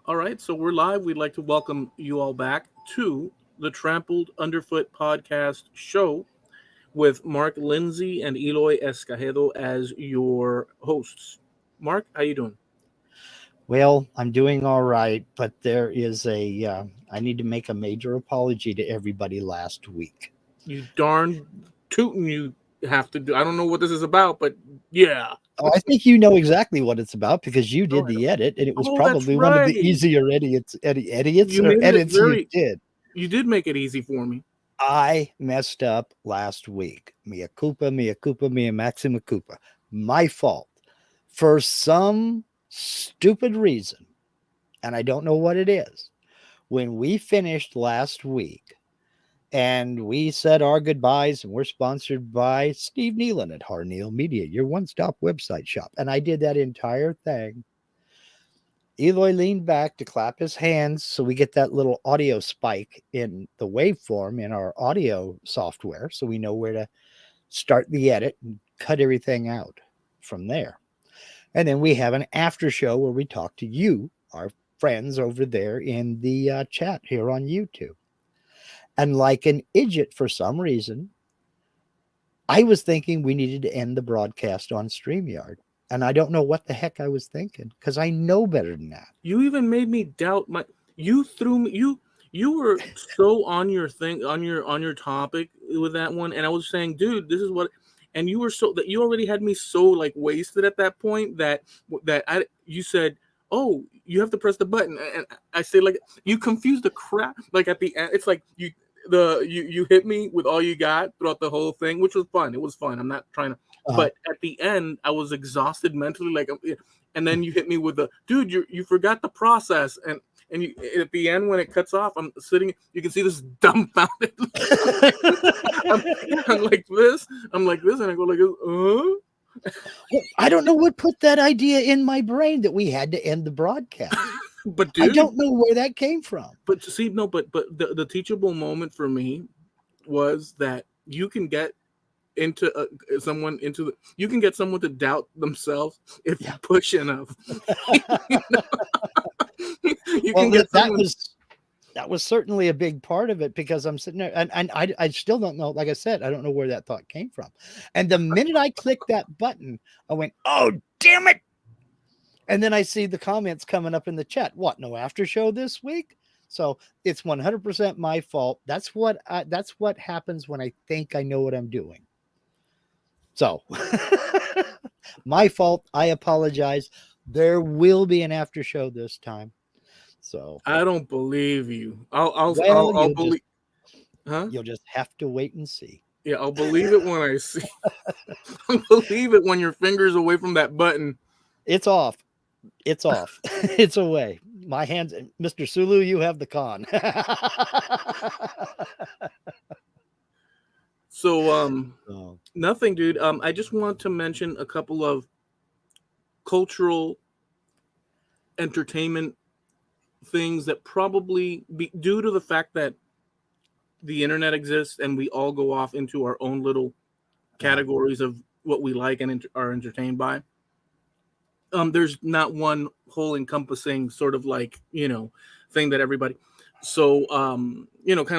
All right, so we're live. We'd like to welcome you all back to the Trampled Underfoot Podcast show with Mark Lindsay and Eloy Escagedo as your hosts. Mark, how you doing? Well, I'm doing all right, but there is I need to make a major apology to everybody last week. You darn tootin' you have to do. I don't know what this is about, but yeah. Oh, I think you know exactly what it's about because you No, did I don't. the edit, and it was Oh, that's probably one of the right. easier idiots You or made it edits you very. did. You did make it easy for me. I messed up last week. Mea culpa, mea maxima culpa. My fault. For some stupid reason, and I don't know what it is. When we finished last week, and we said our goodbyes, and we're sponsored by Steve Nealon at Harneal Media, your one-stop website shop. And I did that entire thing. Eloy leaned back to clap his hands so we get that little audio spike in the waveform in our audio software so we know where to start the edit and cut everything out from there. And then we have an after show where we talk to you, our friends over there in the chat here on YouTube. And like an idiot, for some reason, I was thinking we needed to end the broadcast on StreamYard. And I don't know what the heck I was thinking because I know better than that. You even made me doubt my. You threw me. You were so on your thing on your topic with that one, and I was saying, dude, this is what. And you were so that you already had me so like wasted at that point that I you said, oh, you have to press the button, and I say like you confused the crap. Like at the end, it's like you hit me with all you got throughout the whole thing, which was fun. It was fun. I'm not trying to, Uh-huh. but at the end, I was exhausted mentally. Like, and then you hit me with the dude. You forgot the process, and you at the end when it cuts off, I'm sitting. You can see this dumbfounded. I'm, I'm like this. I'm like this, and I go like, I don't know what put that idea in my brain that we had to end the broadcast. but I dude, don't know where that came from. but see, no, but the teachable moment for me was that you can get into someone into the you can get someone to doubt themselves if you Yeah. push enough. You know? You can Well, get that someone. was certainly a big part of it because I'm sitting there and I still don't know. Like I said, I don't know where that thought came from. And the minute I clicked that button, I went, "Oh, damn it!" And then I see the comments coming up in the chat. What? No after show this week? So it's 100% my fault. That's what happens when I think I know what I'm doing. So my fault. I apologize. There will be an after show this time. So I don't believe you. I'll well, believe. Huh? you'll just have to wait and see. Yeah, I'll believe it when I see. I'll believe it when your fingers away from that button. It's off. It's off. It's away. My hands, Mr. Sulu, you have the con. So Oh, nothing, dude. I just want to mention a couple of cultural entertainment things that probably be due to the fact that the internet exists and we all go off into our own little categories of what we like and are entertained by. There's not one whole encompassing sort of like thing that everybody. So kind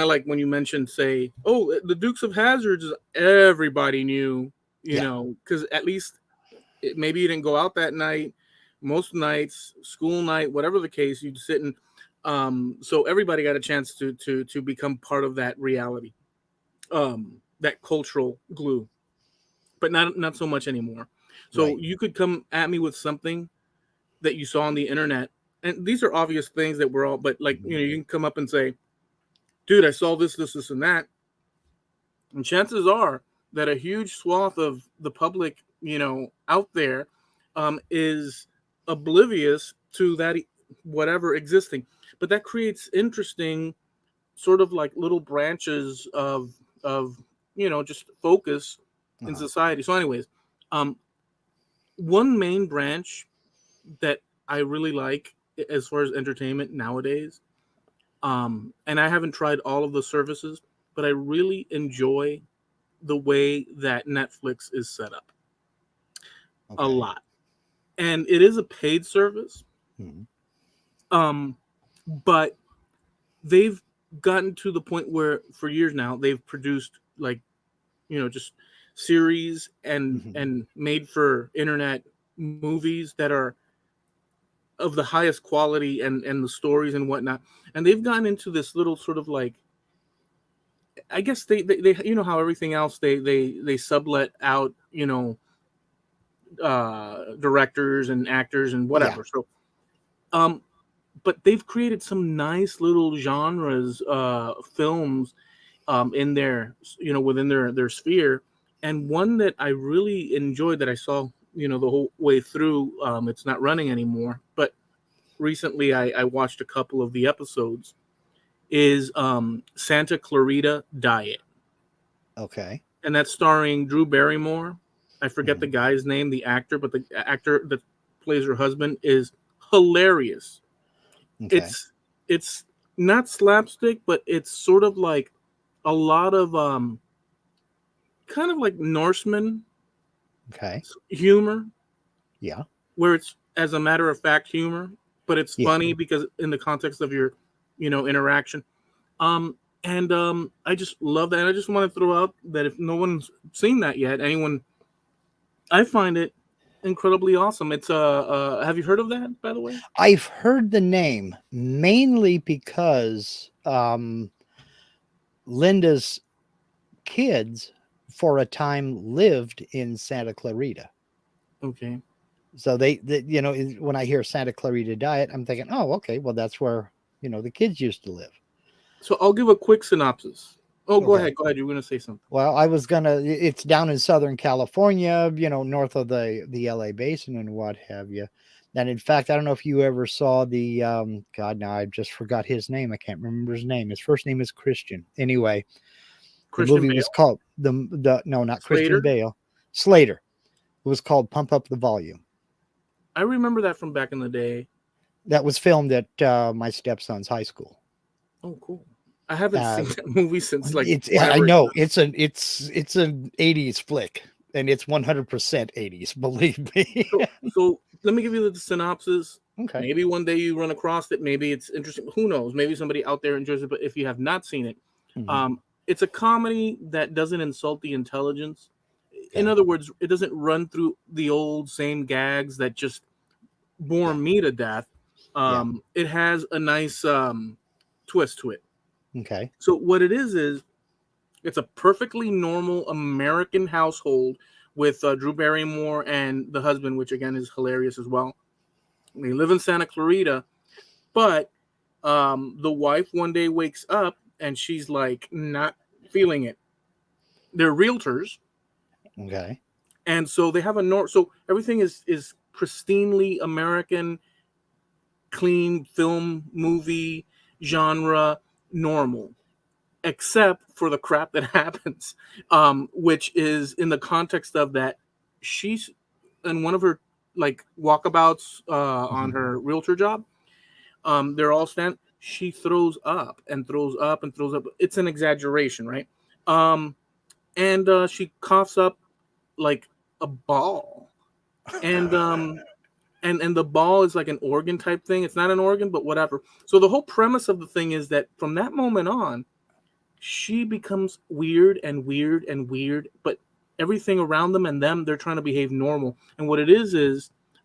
of like when you mentioned, say, oh, the Dukes of Hazzards, everybody knew, yeah. because at least maybe you didn't go out that night. Most nights, school night, whatever the case, you'd sit and so everybody got a chance to become part of that reality, that cultural glue, but not so much anymore. So Right. you could come at me with something that you saw on the internet, and these are obvious things that we're all, but like Mhm. you can come up and say, "Dude, I saw this, and that," and chances are that a huge swath of the public, out there, is oblivious to that whatever existing, but that creates interesting sort of like little branches of just focus in Uh-huh. society. So, anyways, um, one main branch that I really like as far as entertainment nowadays, and I haven't tried all of the services, but I really enjoy the way that Netflix is set up a Okay. lot. And it is a paid service, Mhm. Um, but they've gotten to the point where for years now they've produced like just series Mhm. and made for internet movies that are of the highest quality and the stories and whatnot, and they've gotten into this little sort of like, I guess they how everything else they sublet out directors and actors and Yeah. whatever. So um but they've created some nice little genres, films, in their within their sphere, and one that I really enjoyed that I saw the whole way through. It's not running anymore, but recently I watched a couple of the episodes. Is Santa Clarita Diet, Okay. and that's starring Drew Barrymore. I forget the Mhm. guy's name, the actor, but the actor that plays her husband is hilarious. Okay. It's not slapstick, but it's sort of like a lot of kind of like Norseman Okay. humor, Yeah. where it's as a matter of fact humor, but it's Yeah. funny because in the context of your interaction. Um, and I just love that. And I just want to throw out that if no one's seen that yet, anyone, I find it incredibly awesome. It's have you heard of that, by the way? I've heard the name mainly because Linda's kids for a time lived in Santa Clarita. Okay. So when I hear Santa Clarita Diet, I'm thinking, oh, okay, well, that's where, the kids used to live. So I'll give a quick synopsis. Oh, go Okay. ahead. Go ahead. You're going to say something. Well, it's down in Southern California, north of the LA basin and what have you. And in fact, I don't know if you ever saw God, now I just forgot his name. I can't remember his name. His first name is Christian. Anyway, the Christian movie was Bale, called the no, not Christian Slater. Bale, Slater. It was called Pump Up the Volume. I remember that from back in the day. That was filmed at my stepson's high school. Oh, cool. I haven't Uh, seen that movie since like I whenever it know was. it's an 80s flick, and it's 100% 80s, believe me. So let me give you the synopsis. Okay. Maybe one day you run across it. Maybe it's interesting. Who knows? Maybe somebody out there enjoys it. But if you have not seen it, Mhm. um, it's a comedy that doesn't insult the intelligence. In Okay. other words, it doesn't run through the old same gags that just bore Yeah. me to death. Yeah. It has a nice twist to it. Okay. So what it is it's a perfectly normal American household with Drew Barrymore and the husband, which again is hilarious as well. They live in Santa Clarita, but the wife one day wakes up and she's like not feeling it. They're realtors, Okay. and so they have so everything is pristinely American, clean film movie genre normal, except for the crap that happens, which is in the context of that she's in one of her like walkabouts on Mhm. her realtor job. They're all stand. She throws up and throws up and throws up. It's an exaggeration, right? Um, and she coughs up like a ball, and and the ball is like an organ type thing. It's not an organ, but whatever. So the whole premise of the thing is that from that moment on, she becomes weird and weird and weird, but everything around them and them, they're trying to behave normal. And what it is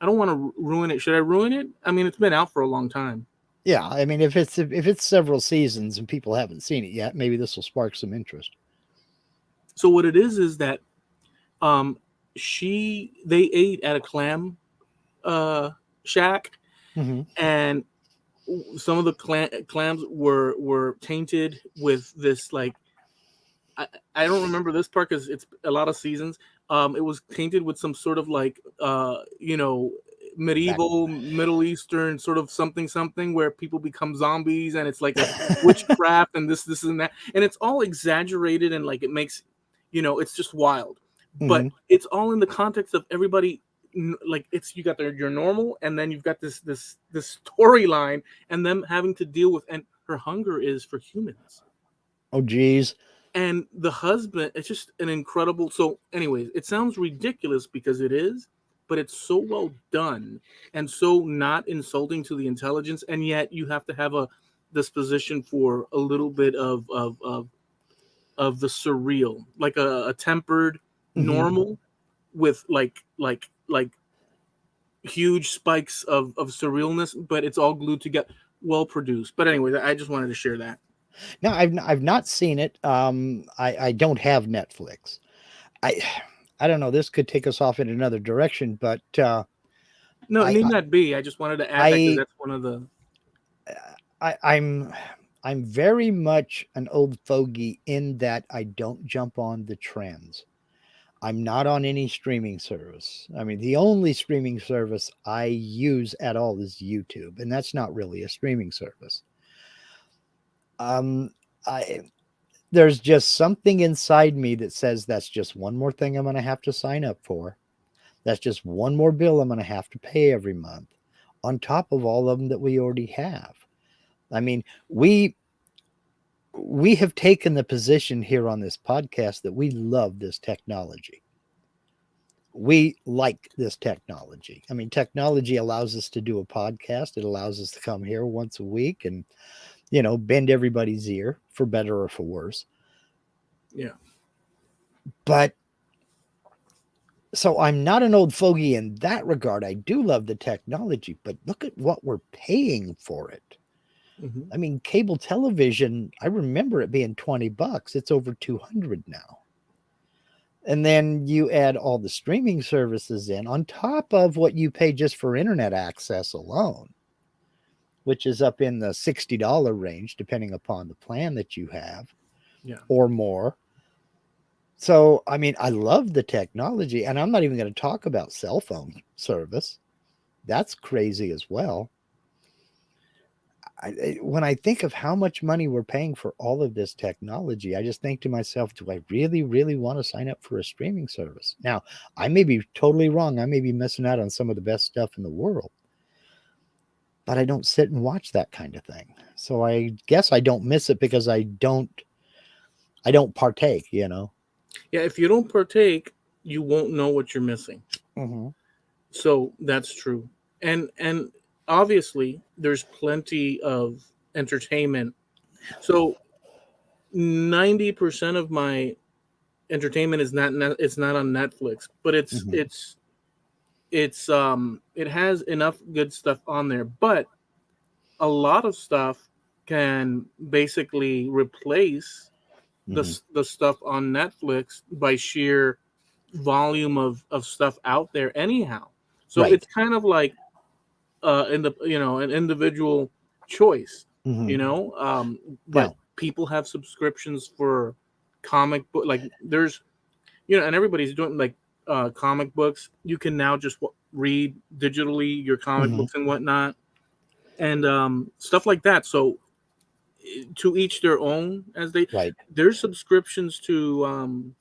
I don't want to ruin it. Should I ruin it? I mean, it's been out for a long time. Yeah, I mean, if it's several seasons and people haven't seen it yet, maybe this will spark some interest. So what it is that um they ate at a clam uh shack, Hmm. and some of the clams were tainted with this like I, I don't remember this part because it's a lot of seasons. It was tainted with some sort of like Back. medieval Middle Eastern sort of something something where people become zombies and it's like a witchcraft and this and that, and it's all exaggerated and like it makes it's just wild, but Hmm. it's all in the context of everybody. Like it's you got your normal, and then you've got this storyline and them having to deal with, and her hunger is for humans, Oh, geez. and the husband, it's just an incredible. So anyways, it sounds ridiculous because it is, but it's so well done and so not insulting to the intelligence, and yet you have to have a disposition for a little bit of the surreal, like a tempered Mhm. normal with like huge spikes of surrealness, but it's all glued together, well produced. But anyway, I just wanted to share that. No, I've not seen it. I don't have Netflix. I I don't know. This could take us off in another direction, but No, it I need not be. I just wanted to add that because I, that's one of the. I'm I'm very much an old fogey in that I don't jump on the trends. I'm not on any streaming service. I mean, the only streaming service I use at all is YouTube, and that's not really a streaming service. Um, I There's just something inside me that says that's just one more thing I'm going to have to sign up for. That's just one more bill I'm going to have to pay every month on top of all of them that we already have. I mean, we have taken the position here on this podcast that we love this technology. We like this technology. I mean, technology allows us to do a podcast. It allows us to come here once a week and, bend everybody's ear for better or for worse. Yeah. But so I'm not an old fogey in that regard. I do love the technology, but look at what we're paying for it. Mm-hmm. I mean, cable television, I remember it being $20. It's over 200 now. And then you add all the streaming services in on top of what you pay just for internet access alone, which is up in the $60 range, depending upon the plan that you have, Yeah. or more. So, I mean, I love the technology, and I'm not even going to talk about cell phone service. That's crazy as well. When I think of how much money we're paying for all of this technology, I just think to myself, do I really, really want to sign up for a streaming service? Now, I may be totally wrong. I may be missing out on some of the best stuff in the world, but I don't sit and watch that kind of thing. So I guess I don't miss it because I don't partake, Yeah. If you don't partake, you won't know what you're missing. Mm-hmm. So that's true. And obviously there's plenty of entertainment. So 90% of my entertainment is it's not on Netflix, but Mm-hmm. it has enough good stuff on there, but a lot of stuff can basically replace Mm-hmm. the stuff on Netflix by sheer volume of stuff out there anyhow. So Right. it's kind of like in the an individual choice, Mm-hmm. but Now, people have subscriptions for comic book, like there's and everybody's doing like comic books. You can now just read digitally your comic mm-hmm. books and whatnot, and stuff like that. So to each their own, as Right. there's subscriptions to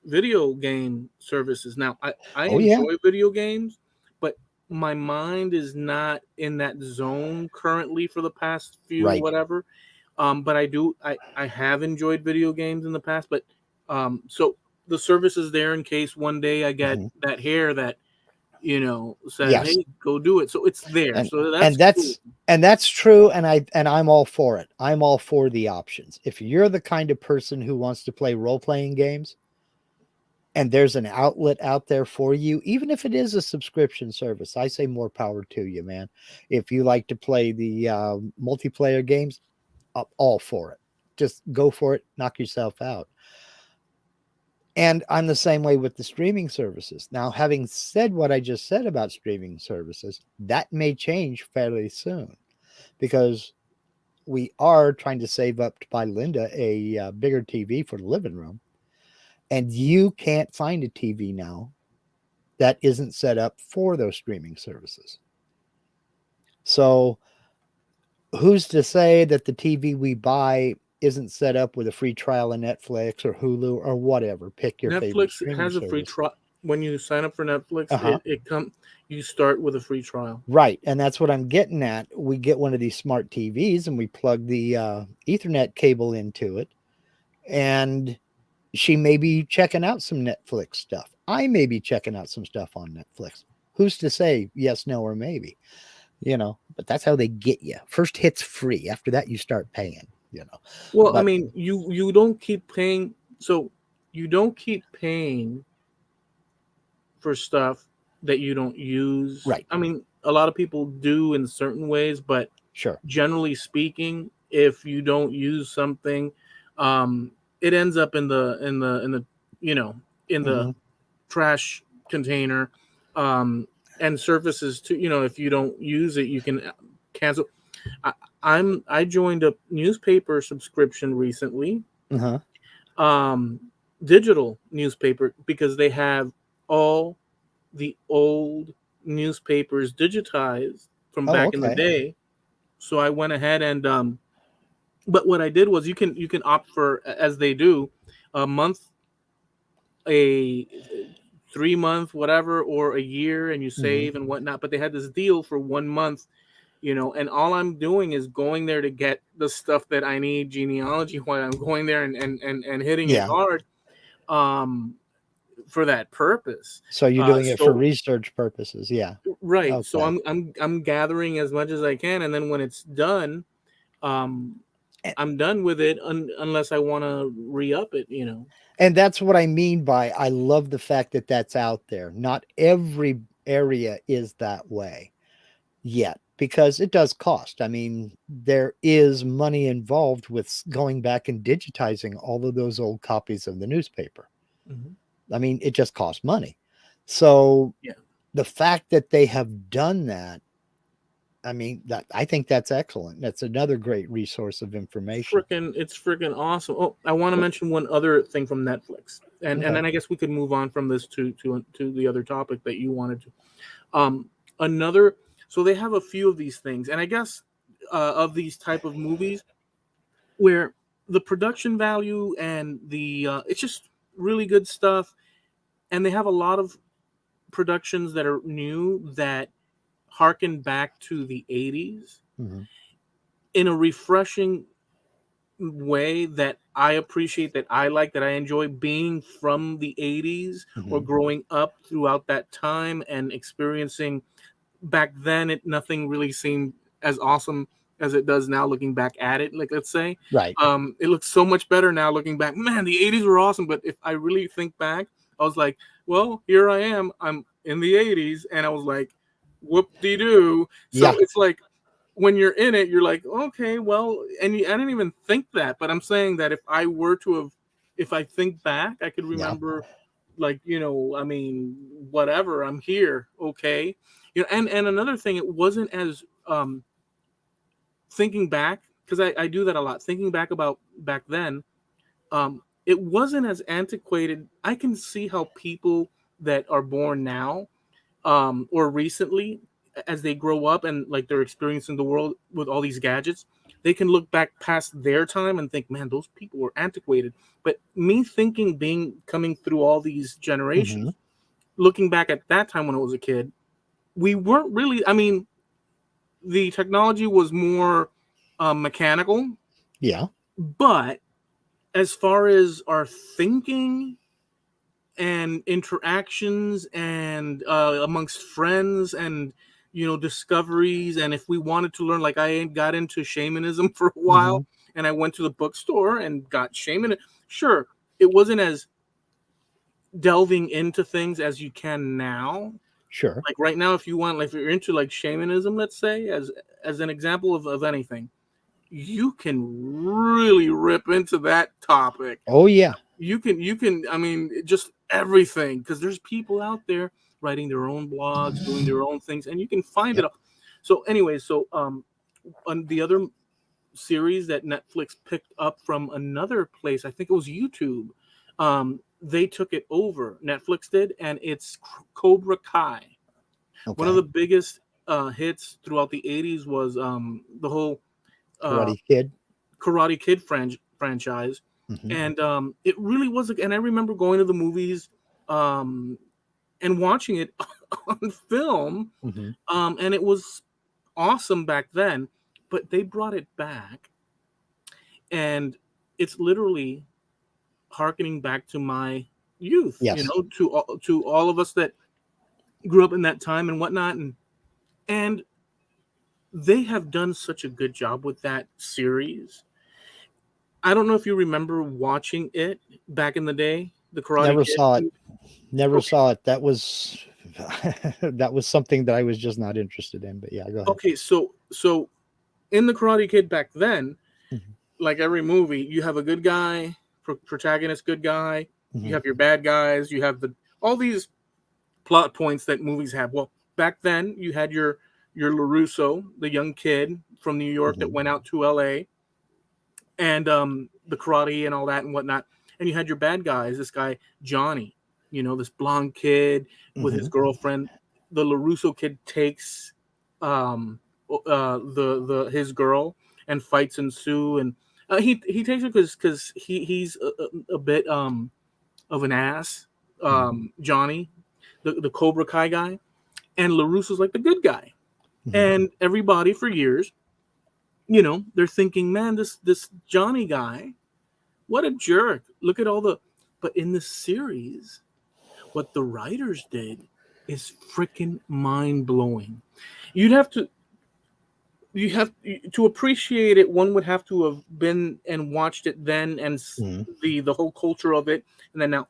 video game services. Now I Oh, yeah. enjoy video games, but my mind is not in that zone currently for the past few Right. whatever. But I have enjoyed video games in the past, but so the service is there in case one day I get Mm-hmm. that hair that says, Yes. hey, go do it. So it's there. and So and that's cool. that's true, and I'm all for it. I'm all for the options. If you're the kind of person who wants to play role-playing games and there's an outlet out there for you, even if it is a subscription service, I say more power to you, man. If you like to play the multiplayer games, I'm all for it. Just go for it, knock yourself out. And I'm the same way with the streaming services. Now, having said what I just said about streaming services, that may change fairly soon because we are trying to save up to buy Linda a bigger TV for the living room. And you can't find a TV now that isn't set up for those streaming services. So, who's to say that the TV we buy isn't set up with a free trial of Netflix or Hulu or whatever? Pick your favorite Netflix streaming has a free service. trial. When you sign up for Netflix, Uh-huh. you start with a free trial. Right. And that's what I'm getting at. We get one of these smart TVs and we plug the Ethernet cable into it. And she may be checking out some Netflix stuff. I may be checking out some stuff on Netflix. Who's to say yes, no, or maybe? But that's how they get you. First hit's free. After that, you start paying. Well, I But mean, you don't keep paying, so you don't keep paying for stuff that you don't use. right, I mean, a lot of people do in certain ways, but sure. generally speaking, if you don't use something, um, it ends up in the you know in the Hmm. trash container, and surfaces to if you don't use it, you can cancel. I, I joined a newspaper subscription recently, Uh-huh. um, digital newspaper, because they have all the old newspapers digitized from Oh, back in the okay. day. So I went ahead and but what I did was you can opt for, as they do, a month, a 3 month, whatever, or a year, and you Hmm. save and whatnot. But they had this deal for 1 month, and all I'm doing is going there to get the stuff that I need genealogy while I'm going there and hitting it Yeah. hard, um, for that purpose. So you're doing it for So research purposes. Yeah. right, so Okay. I'm gathering as much as I can, and then when it's done, um, And, I'm done with it unless I want to re-up it. and that's what I mean by I love the fact that that's out there. Not every area is that way yet because it does cost. I mean, there is money involved with going back and digitizing all of those old copies of the newspaper. Mhm. I mean, it just costs money. So Yeah, the fact that they have done that, I mean, that I think that's excellent. That's another great resource of information. it's freaking awesome. Oh, I want to mention one other thing from Netflix, and Okay. then I guess we could move on from this to the other topic that you wanted to. Another, so they have a few of these things, and I guess of these type of movies where the production value and the it's just really good stuff, and they have a lot of productions that are new that harken back to the 80s Hmm. in a refreshing way that I appreciate, that I like, that I enjoy, being from the 80s or Hmm. growing up throughout that time and experiencing. Back then, nothing really seemed as awesome as it does now, looking back at it. Like, let's say, Right. it looks so much better now looking back. Man, the 80s were awesome, but if I really think back, I was like, well, here I am, I'm in the 80s, and I was like, whoop-de-doo. So Yeah. it's like, when you're in it, you're like, okay, well, and I didn't even think that, but I'm saying that if I think back, I could Yeah. remember, like, I mean, whatever, I'm here, okay. And another thing, it wasn't as thinking back, because I do that a lot, thinking back about back then. It wasn't as antiquated. I can see how people that are born now, or recently, as they grow up and like they're experiencing the world with all these gadgets, they can look back past their time and think, man, those people were antiquated. But me thinking, being coming through all these Hmm. generations, looking back at that time when I was a kid, we weren't really. I mean, the technology was more mechanical, Yeah. but as far as our thinking and interactions and amongst friends and discoveries, and if we wanted to learn, like I got into shamanism for a Hmm. while, and I went to the bookstore and got shaman. Sure, it wasn't as delving into things as you can now. Sure. Like right now, if you want, like if you're into like shamanism, let's say, as an example of anything, you can really rip into that topic. Oh, yeah. You can, I mean, just everything, because there's people out there writing their own blogs, doing their own things, and you can find it Yep. all. So anyway, so on the other series that Netflix picked up from another place, I think it was YouTube, they took it over, Netflix did, and it's Cobra Kai. One of Okay. the biggest hits throughout the 80s was the whole uh, Karate Kid. Karate Kid franchise, Hmm. and it really was. And I remember going to the movies, um, and watching it on film, Hmm. and it was awesome back then. But they brought it back, and it's literally harkening back to my youth. Yes. To all of us that grew up in that time and whatnot, and they have done such a good job with that series. I don't know if you remember watching it back in the day, the Karate Never Kid. saw it. Never Okay, saw it. That was that was something that I was just not interested in. But yeah, go ahead. okay, so in the Karate Kid back then, Mhm, like every movie, you have a good guy, protagonist, good guy. You mhm, have your bad guys. You have the all these plot points that movies have. Well, back then you had your Larusso, the young kid from New York that mhm, went out to L.A. and the karate and all that and whatnot. And you had your bad guys. This guy Johnny, this blonde kid with his mhm, girlfriend. The Larusso kid takes the his girl and fights ensue, and he takes her because he's a bit of an ass. mhm, Johnny, the Cobra Kai guy, and LaRusso's like the good guy. mhm. And everybody for years, they're thinking, man, this Johnny guy, what a jerk. Look at all the but in the series, what the writers did is freaking mind blowing. You'd have to you have to appreciate it. One would have to have been and watched it then, and Mhm. the whole culture of it, and then now.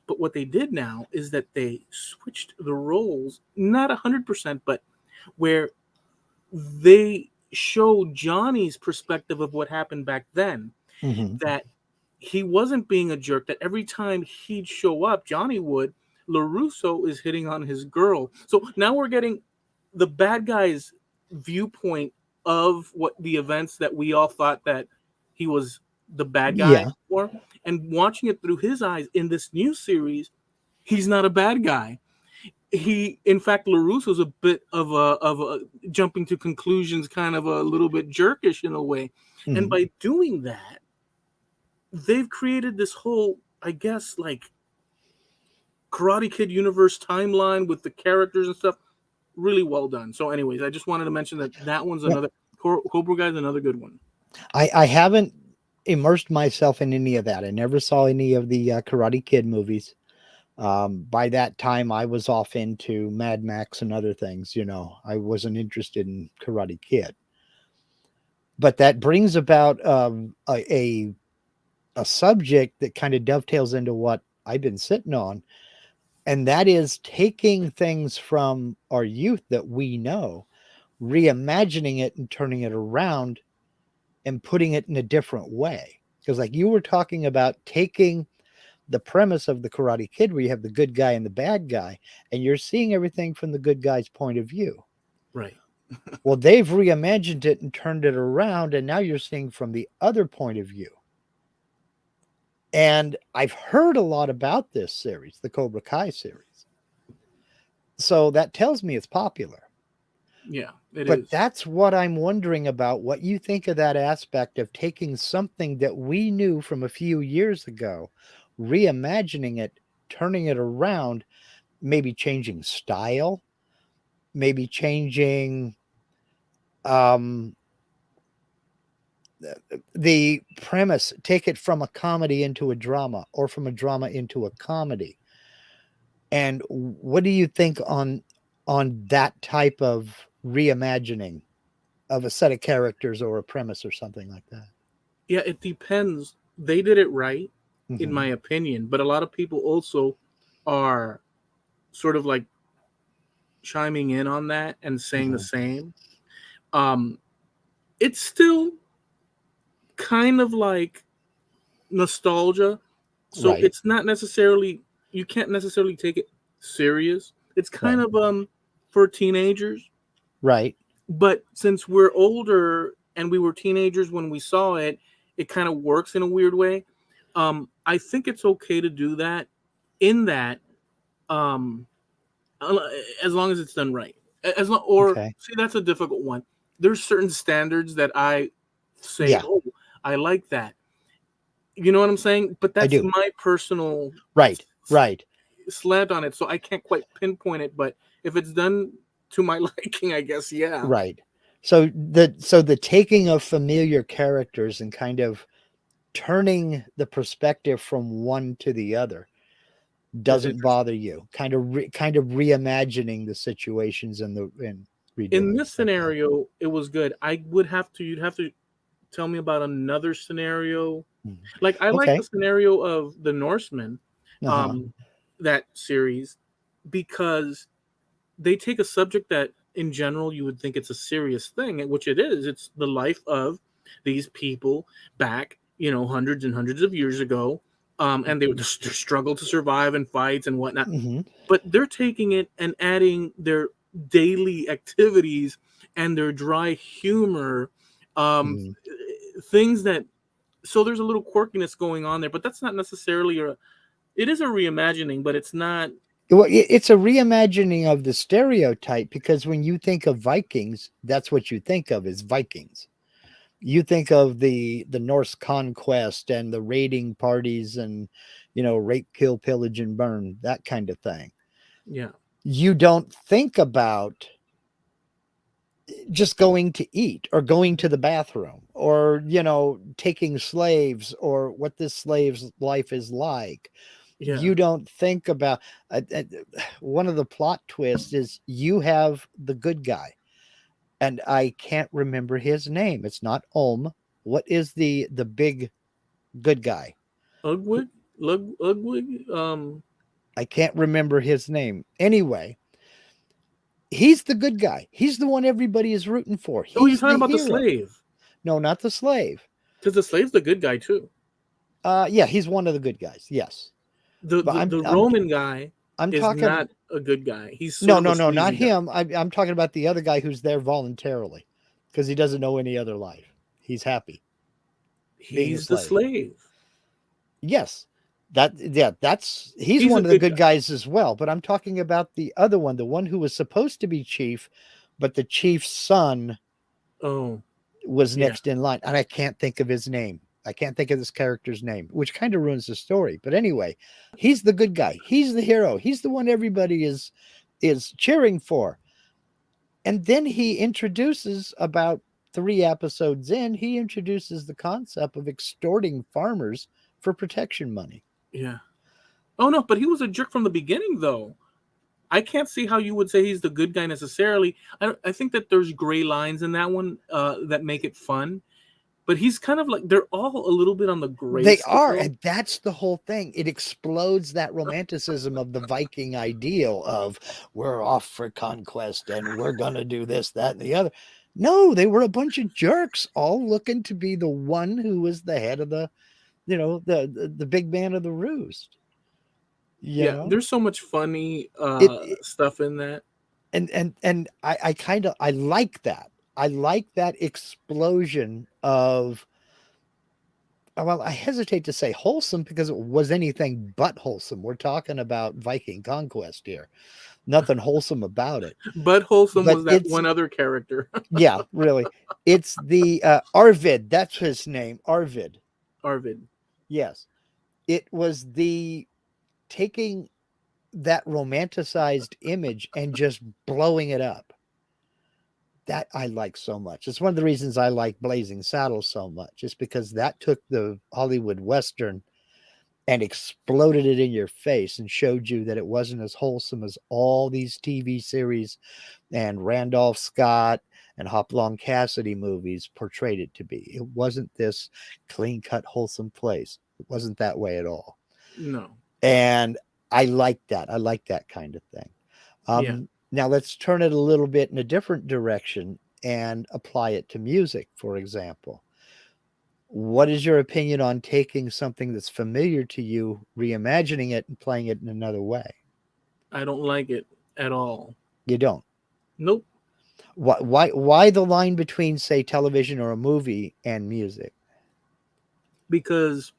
But what they did now is that they switched the roles, not 100%, but where they show Johnny's perspective of what happened back then. Mhm. That he wasn't being a jerk. That every time he'd show up, Johnny would. LaRusso is hitting on his girl. So now we're getting the bad guy's viewpoint of what the events that we all thought that he was the bad guy Yeah. for, and watching it through his eyes in this new series, he's not a bad guy. He, in fact, LaRusso's a bit of a jumping to conclusions, kind of a little bit jerkish in a way, and Mhm. by doing that, they've created this whole, I guess, like Karate Kid universe timeline with the characters and stuff. Really well done. So, anyways, I just wanted to mention that one's Yeah. another Cobra Guy's another good one. I haven't immersed myself in any of that. I never saw any of the Karate Kid movies. By that time, I was off into Mad Max and other things. I wasn't interested in Karate Kid. But that brings about a subject that kind of dovetails into what I've been sitting on, and that is taking things from our youth that we know, reimagining it and turning it around and putting it in a different way. Because, like you were talking about, taking the premise of the Karate Kid, where you have the good guy and the bad guy, and you're seeing everything from the good guy's point of view. Right. Well, they've reimagined it and turned it around, and now you're seeing from the other point of view. And I've heard a lot about this series, the Cobra Kai series. So that tells me it's popular. Yeah, it But is. that's what I'm wondering about, what you think of that aspect of taking something that we knew from a few years ago, reimagining it, turning it around, maybe changing style, maybe changing um, the premise, take it from a comedy into a drama or from a drama into a comedy. And what do you think on that type of reimagining of a set of characters or a premise or something like that? Yeah, it depends. They did it right, in Mhm, my opinion, but a lot of people also are sort of like chiming in on that and saying the mhm. same. Um, it's still kind of like nostalgia, so Right, it's not necessarily you can't necessarily take it serious. It's kind right, of for teenagers, right. but since we're older and we were teenagers when we saw it, it kind of works in a weird way. I think it's okay to do that in that um as long as it's done right. As long, or Okay. see, that's a difficult one. There's certain standards that I say, Yeah, oh, I like that. You know what I'm saying? But I that's do. my personal Right, right, slant on it, so I can't quite pinpoint it. But if it's done to my liking, I guess, yeah. right. So the taking of familiar characters and kind of turning the perspective from one to the other. That's doesn't interesting. bother you. Kind of reimagining the situations and In redoing this it. Okay. scenario, it was good. You'd have to tell me about another scenario. Mhm. Like I like the Okay. scenario of the Norseman, Uh-huh. um, that series, because they take a subject that in general you would think it's a serious thing, which it is. It's the life of these people back, hundreds and hundreds of years ago, and they would just struggle to survive in fights and whatnot. Hmm. But they're taking it and adding their daily activities and their dry humor, um, Hmm. things that, so there's a little quirkiness going on there, but that's not necessarily it is a reimagining, but it's not. Well, it's a reimagining of the stereotype because when you think of Vikings, that's what you think of is Vikings. You think of the Norse conquest and the raiding parties and rape, kill, pillage, and burn, that kind of thing. Yeah, You don't think about just going to eat or going to the bathroom or taking slaves or what this slave's life is like. yeah. You don't think about one of the plot twists is you have the good guy, and I can't remember his name. It's not Ulm. What is the big good guy? Ugwig, Ugwig. I can't remember his name. Anyway, he's the good guy. He's the one everybody is rooting for. Oh, you're He's talking the about the hero. slave, No, not the slave. because the slave's the good guy too. Yeah, he's one of the good guys. Yes, The, but the the Roman guy I'm is talking. not a good guy. He's sort No, of a no, no, not sleazy guy. him. I'm talking about the other guy who's there voluntarily because he doesn't know any other life. He's happy being a He's the slave. slave. Yes, he's He's a one of the good good guy. guys as well. But I'm talking about the other one, the one who was supposed to be chief, but the chief's son Oh, was yeah, next in line, and I can't think of his name. I can't think of this character's name, which kind of ruins the story. But anyway, he's the good guy. He's the hero. He's the one everybody is cheering for. And then he introduces about 3 episodes in, he introduces the concept of extorting farmers for protection money. yeah. Oh no, but he was a jerk from the beginning, though. I can't see how you would say he's the good guy necessarily. I think that there's gray lines in that one, that make it fun. But he's kind of like, they're all a little bit on the gray They are, scale. and that's the whole thing. It explodes that romanticism of the Viking ideal of we're off for conquest and we're gonna do this, that, and the other. No, they were a bunch of jerks, all looking to be the one who was the head of the big man of the roost. You Yeah, know, there's so much funny it stuff in that. and I kind of I like that. I like that explosion of well, I hesitate to say wholesome because it was anything but wholesome. We're talking about Viking conquest here. Nothing wholesome about it. Bud Wholesome But was that it's one other character. yeah, really. It's the Arvid, that's his name. Arvid. Arvid. Yes. It was the taking that romanticized image and just blowing it up. That I like so much. It's one of the reasons I like Blazing Saddles so much, is because that took the Hollywood Western and exploded it in your face and showed you that it wasn't as wholesome as all these TV series and Randolph Scott and Hopalong Cassidy movies portrayed it to be. It wasn't this clean cut, wholesome place. It wasn't that way at all. No. And I like that. I like that kind of thing. Yeah. Now let's turn it a little bit in a different direction and apply it to music, for example. What is your opinion on taking something that's familiar to you, reimagining it, and playing it in another way? I don't like it at all. You don't. Nope. Why the line between, say, television or a movie and music? Because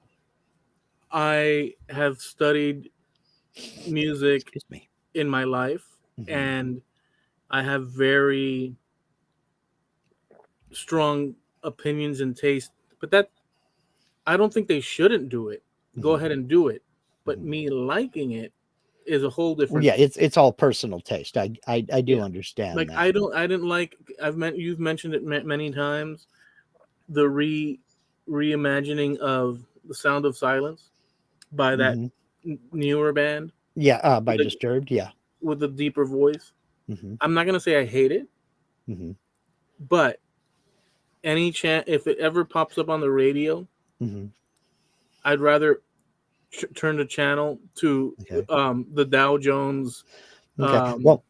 I have studied music Excuse me. in my life, Mhm. and I have very strong opinions and taste. But that, I don't think they shouldn't do it. Go Mhm. ahead and do it. But Mhm. me liking it is a whole Well, different. yeah, it's all personal taste. I do Yeah. understand Like that. I didn't like. You've mentioned it many times. The reimagining of The Sound of Silence by that Hmm. newer band. Yeah, with by the, Disturbed. Yeah. with the deeper voice. Hmm. I'm not gonna say I hate it, Hmm. but any chance if it ever pops up on the radio, Hmm. I'd rather turn the channel to Okay. the Dow Jones. Okay. Um, Well,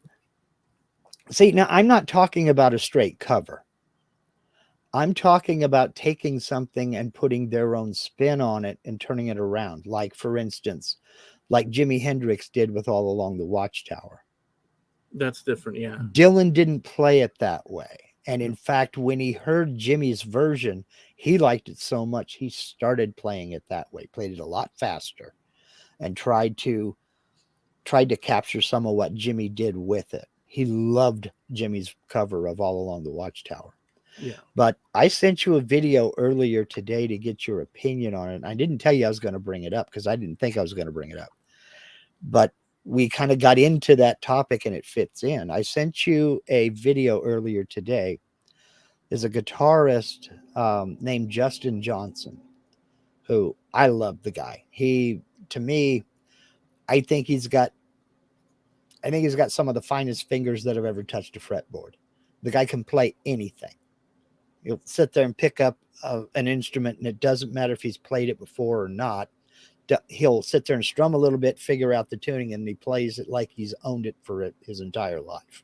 see, now I'm not talking about a straight cover. I'm talking about taking something and putting their own spin on it and turning it around. Like, for instance, like Jimi Hendrix did with All Along the Watchtower. that's different, yeah. Dylan didn't play it that way. And in fact, when he heard Jimmy's version, he liked it so much, he started playing it that way, played it a lot faster, and tried to capture some of what Jimmy did with it. He loved Jimmy's cover of All Along the Watchtower. Yeah. But I sent you a video earlier today to get your opinion on it. I didn't tell you I was going to bring it up because I didn't think I was going to bring it up. But we kind of got into that topic and it fits in. I sent you a video earlier today. There's a guitarist named Justin Johnson, who I love the guy. To me, I think I think he's got some of the finest fingers that have ever touched a fretboard. The guy can play anything. He'll sit there and pick up an instrument, and it doesn't matter if he's played it before or not. He'll sit there and strum a little bit, figure out the tuning, and he plays it like he's owned it for his entire life.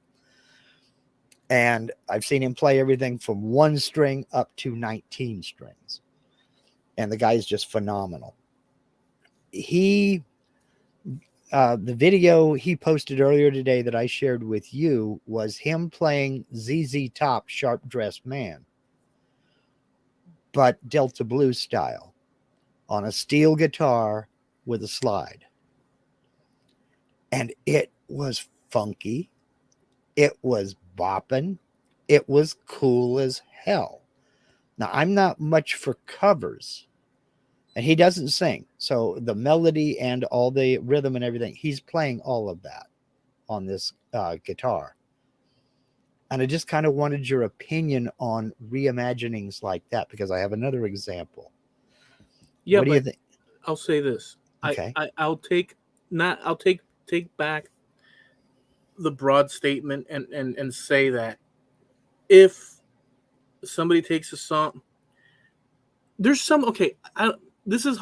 And I've seen him play everything from 1 string up to 19 strings. And the guy's just phenomenal. The video he posted earlier today that I shared with you was him playing ZZ Top Sharp Dressed Man, but Delta Blues style, on a steel guitar with a slide. And it was funky. It was bopping. It was cool as hell. Now, I'm not much for covers, and he doesn't sing. So the melody and all the rhythm and everything, he's playing all of that on this guitar. And I just kind of wanted your opinion on reimaginings like that, because I have another example. Yeah, What do you but think? I'll say this. Okay. I'll take back the broad statement and say that if somebody takes a song, there's some okay. This is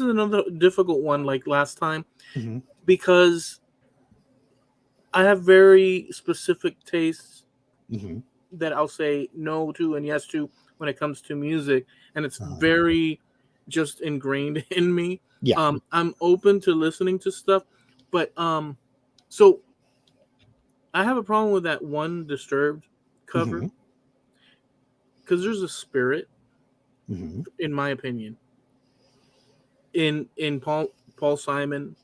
another difficult one, like last time, Mm-hmm. because I have very specific tastes Mm-hmm. that I'll say no to and yes to when it comes to music, and it's Uh, very just ingrained in me. yeah. I'm open to listening to stuff, but so I have a problem with that one Disturbed cover Mm-hmm. because there's a spirit, Mm-hmm. in my opinion, in Paul Simon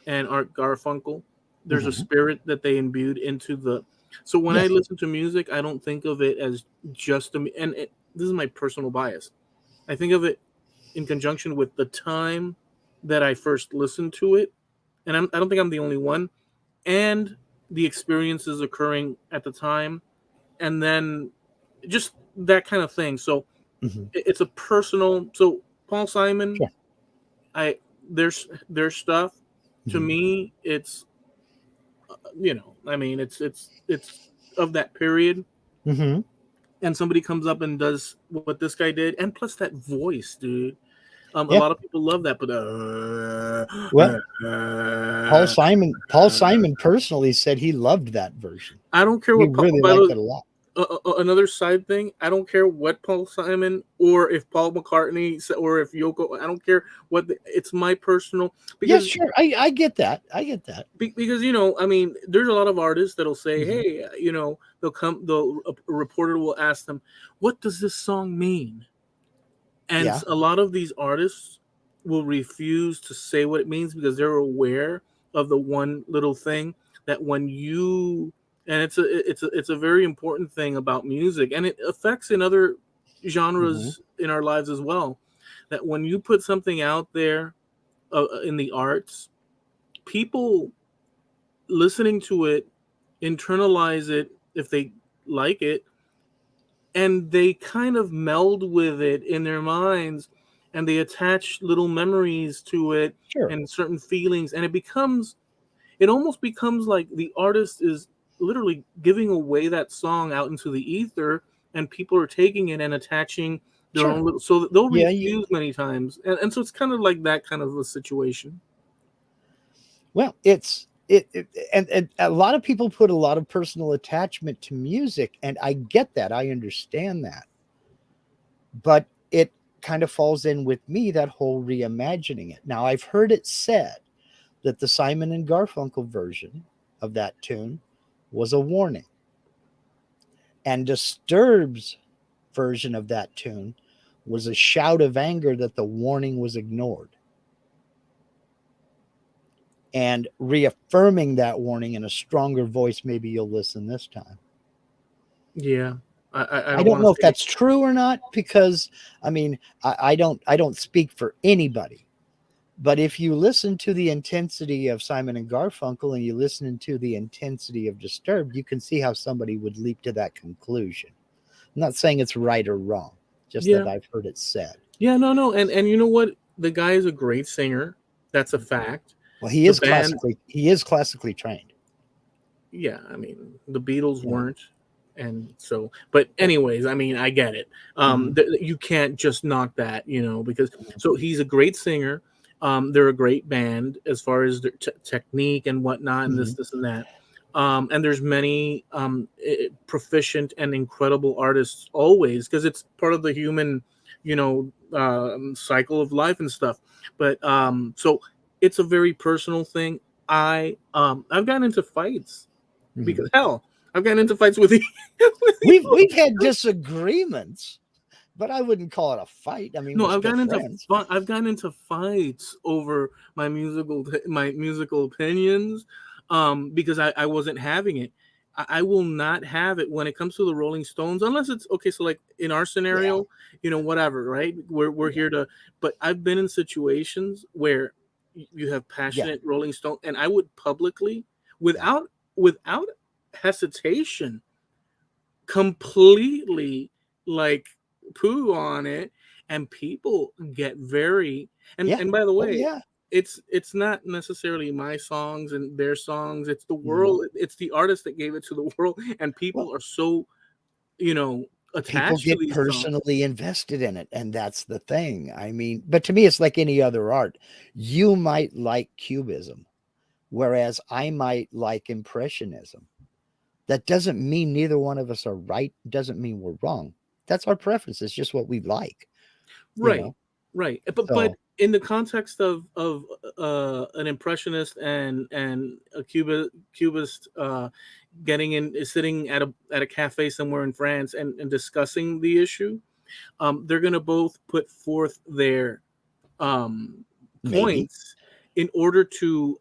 and Art Garfunkel. There's a Mm-hmm. spirit that they imbued into the. So when I Yes. listen to music, I don't think of it as just this is my personal bias. I think of it in conjunction with the time that I first listened to it, and I don't think I'm the only one, and the experiences occurring at the time, and then just that kind of thing. So Mm-hmm. it's a personal. So Paul Simon, Sure. I their stuff to Mm-hmm. me, it's I mean, it's of that period, Mm-hmm. and somebody comes up and does what this guy did, and plus that voice, dude. A Yeah. lot of people love that, but Well, Paul Simon personally said he loved that version. I don't care He what. really By liked the it a lot. another side thing, I don't care what Paul Simon or if Paul McCartney or if Yoko. I don't care it's my personal Yes, because sure. I get that. I get that. because I mean, there's a lot of artists that'll say, Mm-hmm. hey, a reporter will ask them, what does this song mean? And Yeah. a lot of these artists will refuse to say what it means because they're aware of the one little thing that when you and it's a very important thing about music, and it affects in other Mm-hmm. genres in our lives as well, that when you put something out there in the arts, people listening to it internalize it if they like it, and they kind of meld with it in their minds, and they attach little memories to it Sure. and certain feelings, and it almost becomes like the artist is literally giving away that song out into the ether, and people are taking it and attaching their Sure. own little, so they'll Yeah. refuse many times, and so it's kind of like that kind of a situation. Well, and a lot of people put a lot of personal attachment to music, and I get that. I understand that. But it kind of falls in with me, that whole reimagining it. Now, I've heard it said that the Simon and Garfunkel version of that tune was a warning, and Disturbed's version of that tune was a shout of anger that the warning was ignored, and reaffirming that warning in a stronger voice. Maybe you'll listen this time. Yeah, I I don't don't want know to if say. that's true or not, because I mean, I don't speak for anybody. But if you listen to the intensity of Simon and Garfunkel and you listen to the intensity of Disturbed, you can see how somebody would leap to that conclusion. I'm not saying it's right or wrong, just Yeah, that I've heard it said. yeah, no, and you know what? The guy is a great singer. That's a fact. Well, The band, he is classically trained. yeah, I mean, the Beatles You know. weren't, and so, but anyways, I mean, I get it. Mhm. You can't just knock that, because so he's a great singer. They're a great band as far as their technique and whatnot, and Mhm. this and that. And there's many proficient and incredible artists always, because it's part of the human, cycle of life and stuff. But so it's a very personal thing. I've gotten into fights Mhm. because hell, I've gotten into fights with with We've had disagreements, but I wouldn't call it a fight. I mean, no, we're still friends. I've gotten into fights over my musical opinions, because I wasn't having it. I will not have it when it comes to the Rolling Stones, unless it's okay. So like in our Yeah. scenario, whatever, right? We're Yeah. here to. But I've been in situations where you have Yeah. passionate Rolling Stone, and I would publicly, Yeah. without hesitation, completely like poo on it, and people get very, Yeah. and by the Oh way, yeah. it's not necessarily my songs and their songs, it's the Mhm. world, it's the artist that gave it to the world, and Well, people are so, you know people attached to get these songs. personally invested in it, and that's the thing. I mean, but to me it's like any other art. You might like cubism, whereas I might like impressionism. That doesn't mean neither one of us are right, doesn't mean we're wrong. That's our preference. It's just what we like, you Right, know. right. But So in the context of an impressionist and a cubist, getting in, sitting at a cafe somewhere in France, and discussing the issue, they're going to both put forth their maybe, points in order to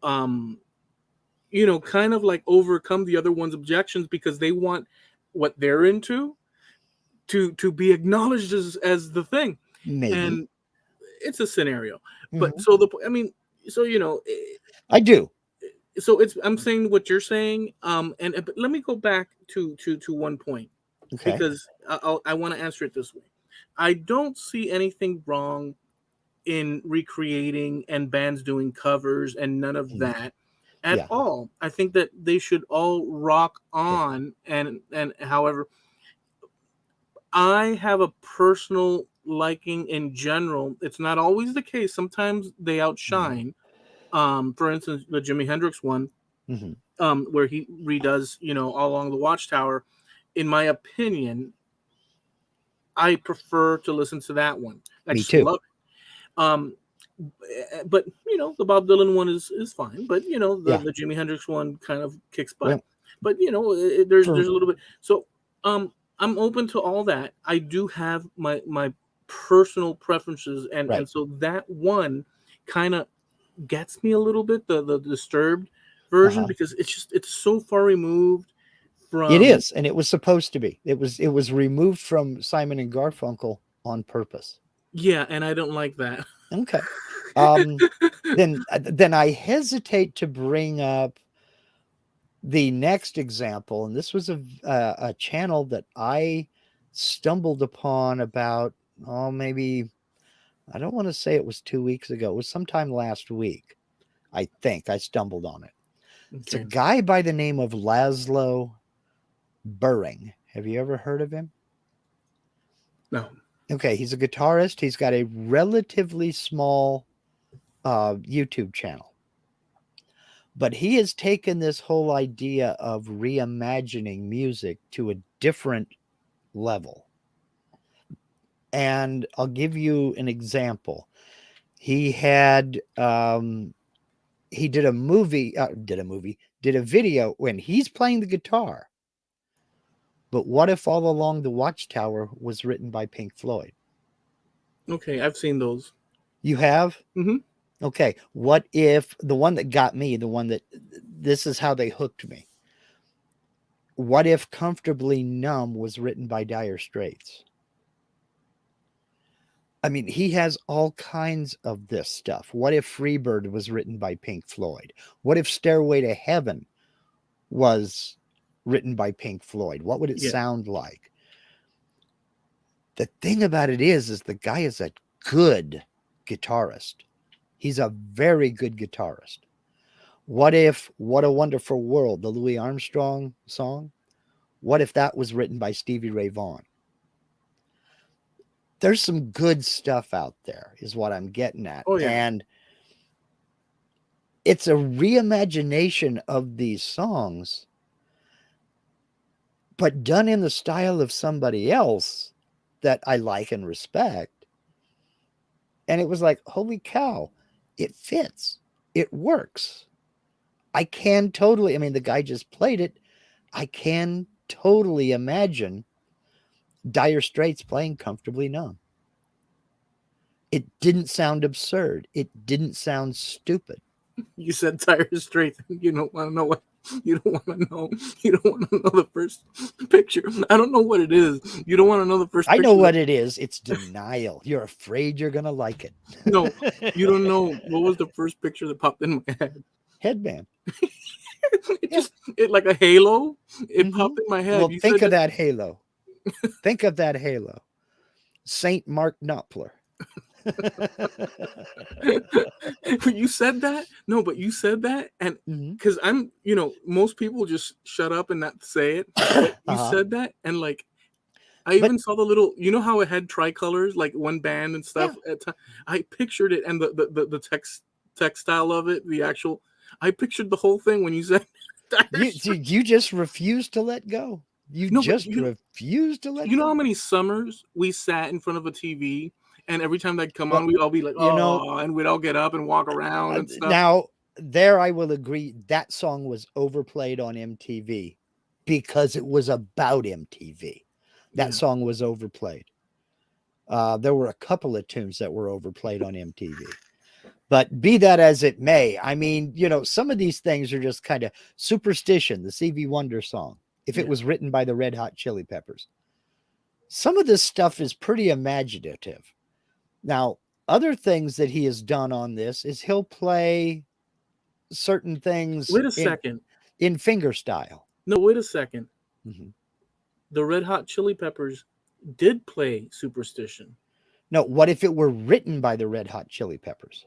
kind of like overcome the other one's objections, because they want what they're into to be acknowledged as the thing. maybe. And it's a scenario. But Mhm. so I mean, so I do. so it's, I'm saying what you're saying, and but let me go back to one point, Okay. because I want to answer it this way. I don't see anything wrong in recreating and bands doing covers and none of Mhm. that at Yeah. all. I think that they should all rock Yeah. on, and however, I have a personal liking in general. It's not always the case. Sometimes they Mhm. outshine. For instance, the Jimi Hendrix one, Mhm. where he redoes, All Along the Watchtower. In my opinion, I prefer to listen to that one. I Me just too. love it. But the Bob Dylan one is fine. But the Yeah. the Jimi Hendrix one kind of kicks butt. Well, But there's for a little bit. So I'm open to all that. I do have my personal preferences, and right. so that one kind of gets me a little bit, the Disturbed Uh version, huh. because it's so far removed It from. is, and it was supposed to be. It was removed from Simon and Garfunkel on purpose. Yeah, and I don't like that. Okay. Um, then I hesitate to bring up the next example, and this was a channel that I stumbled upon about, oh, maybe, I don't want to say it was 2 weeks ago. It was sometime last week. I think I stumbled on it. It's a Okay. guy by the name of Laszlo Burring. Have you ever heard of him? No. Okay, he's a guitarist. He's got a relatively small YouTube channel. But he has taken this whole idea of reimagining music to a different level. And I'll give you an example. He had he did a video when he's playing the guitar. But what if All Along the Watchtower was written by Pink Floyd? Okay, I've seen those. You have? Mm-hmm. Okay. What if the one that got me, this is how they hooked me. What if Comfortably Numb was written by Dire Straits? I mean, he has all kinds of this stuff. What if Freebird was written by Pink Floyd? What if Stairway to Heaven was written by Pink Floyd? What would it sound like? The thing about it is the guy is a good guitarist. He's a very good guitarist. What if What a Wonderful World, the Louis Armstrong song, what if that was written by Stevie Ray Vaughan? There's some good stuff out there, is what I'm getting at. Oh, yeah. And it's a reimagination of these songs, but done in the style of somebody else that I like and respect. And it was like, holy cow, it fits. It works. I mean, the guy just played it. I can totally imagine Dire Straits playing Comfortably Numb. It didn't sound absurd. It didn't sound stupid. You said Dire Straits. You don't want to know what. You don't want to know. You don't want to know the first picture. I don't know what it is. You don't want to know the first. I know what it is. It's denial. You're afraid you're gonna like it. No, you don't know. What was the first picture that popped in my head? Headband. It like a halo. It popped in my head. Well, think of that halo. Think of that halo. Saint Mark Knopfler. You said that? No, but you said that, and because I'm, most people just shut up and not say it. But you said that, and like, I even saw the little, how it had tricolors, like one band and stuff. Yeah. I pictured it, and the textile of it, the actual. I pictured the whole thing when you said. You just refused to let go. You refused to let go. You know how many summers we sat in front of a TV, and every time they'd come on, we'd all be like, and we'd all get up and walk around and stuff. Now, there I will agree, that song was overplayed on MTV because it was about MTV. That song was overplayed. There were a couple of tunes that were overplayed on MTV. But be that as it may, I mean, some of these things are just kind of Superstition, the Stevie Wonder song, if it was written by the Red Hot Chili Peppers. Some of this stuff is pretty imaginative. Now, other things that he has done on this is he'll play certain things. Wait a second. In fingerstyle. No, wait a second. Mm-hmm. The Red Hot Chili Peppers did play Superstition. No, what if it were written by the Red Hot Chili Peppers?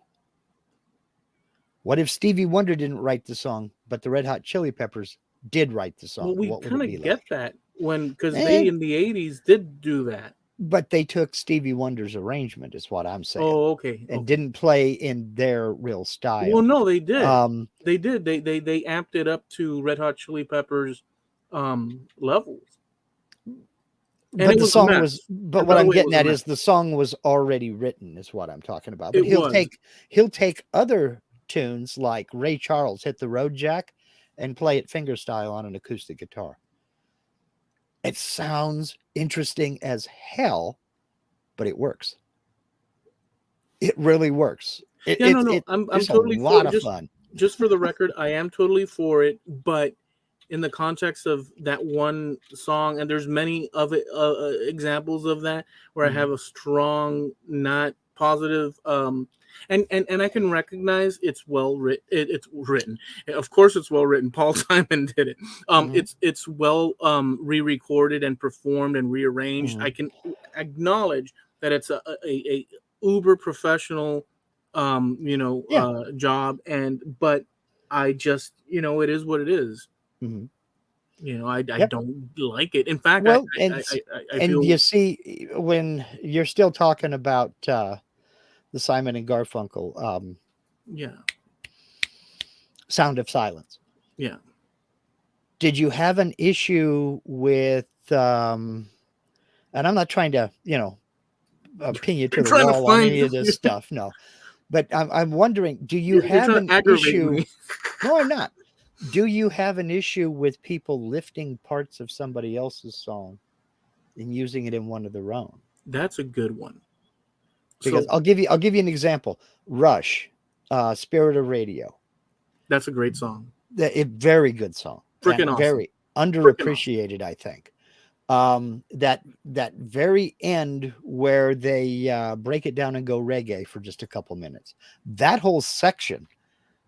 What if Stevie Wonder didn't write the song, but the Red Hot Chili Peppers did write the song? Well, we kind of get that because they in the 80s did do that. But they took Stevie Wonder's arrangement, is what I'm saying. Oh, okay. And didn't play in their real style. Well, no, they did. They did. They amped it up to Red Hot Chili Peppers levels. But the song was. But what I'm getting at is the song was already written, is what I'm talking about. But he'll take other tunes like Ray Charles, Hit the Road Jack, and play it fingerstyle on an acoustic guitar. It sounds interesting as hell, but it works. It really works. I'm totally a lot of fun. Just for the record, I am totally for it, but in the context of that one song, and there's many of it examples of that where I have a strong, not positive. And I can recognize it's well written. It's written, of course, it's well written. Paul Simon did it. It's well re-recorded and performed and rearranged. I can acknowledge that it's a uber professional, job. But I just, it is what it is. Mhm. I Yep. don't like it. In fact, Well, I and feel you see, when you're still talking about the Simon and Garfunkel yeah, Sound of Silence, yeah. did you have an issue with? And I'm not trying to, pin you to You're the trying to wall on find any of this stuff. No, but I'm wondering, do you you're have trying an to aggravate issue? me. No, I'm not. Do you have an issue with people lifting parts of somebody else's song and using it in one of their own? That's a good one. Because So I'll give you an example. Rush, Spirit of Radio. that's a great song. A very good song and Freaking awesome. very Freaking awesome. underappreciated, I think. That very end where they break it down and go reggae for just a couple minutes. That whole section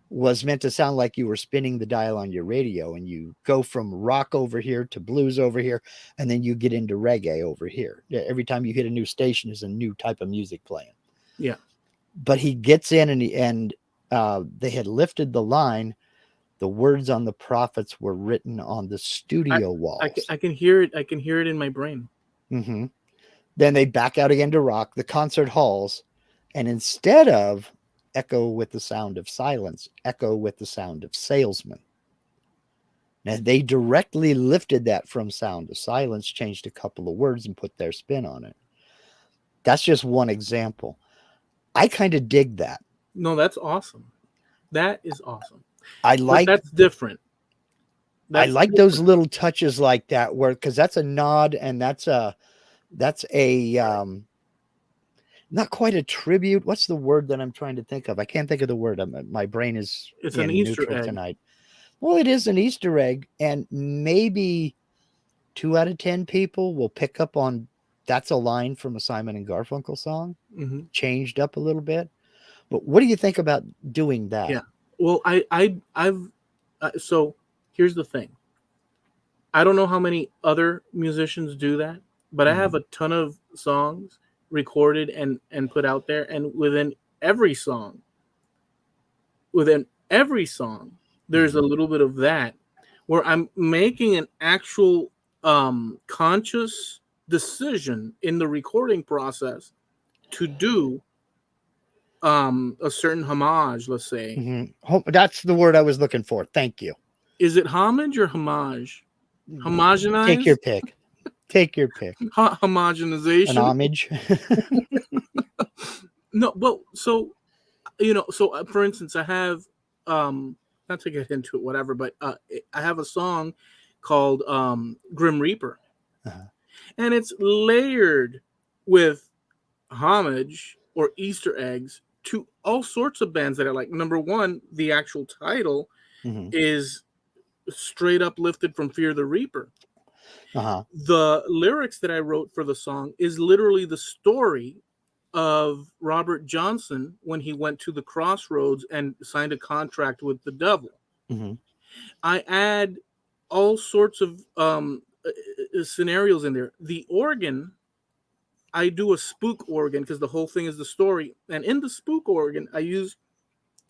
was meant to sound like you were spinning the dial on your radio, and you go from rock over here to blues over here, and then you get into reggae over here. Every time you hit a new station is a new type of music playing. Yeah. But he gets in, and they had lifted the line. The words on the prophets were written on the studio walls. I can hear it. I can hear it in my brain. Mm-hmm. Then they back out again to rock the concert halls, and instead of echo with the sound of silence, echo with the sound of salesman. Now they directly lifted that from sound of silence, changed a couple of words, and put their spin on it. That's just one example. I kind of dig that. No, that's awesome. That is awesome. I But like that's different. I That's like different. those little touches like that, where because that's a nod, and that's a not quite a tribute. What's the word that I'm trying to think of? I can't think of the word. My brain is It's in an Easter neutral egg. tonight. Well, it is an Easter egg, and maybe 2 out of 10 people will pick up on that's a line from a Simon and Garfunkel song, Mm-hmm. changed up a little bit. But what do you think about doing that? Yeah. Well, I've so here's the thing. I don't know how many other musicians do that, but I have a ton of songs recorded and put out there, and within every song, there's a little bit of that where I'm making an actual conscious decision in the recording process to do a certain homage, let's say. Mm-hmm. That's the word I was looking for. Thank you. Is it homage or homage? Take your Homogenize? pick. Take your pick. An Homogenization? homage. No, well, so for instance, I have not to get into it, whatever, but I have a song called Grim Reaper, Uh-huh. and it's layered with homage or Easter eggs to all sorts of bands that I like. Number one, the actual title Mm-hmm. is straight up lifted from Fear the Reaper. Uh-huh. The lyrics that I wrote for the song is literally the story of Robert Johnson when he went to the crossroads and signed a contract with the devil. Mm-hmm. I add all sorts of scenarios in there. The organ, I do a spook organ because the whole thing is the story. And in the spook organ, I use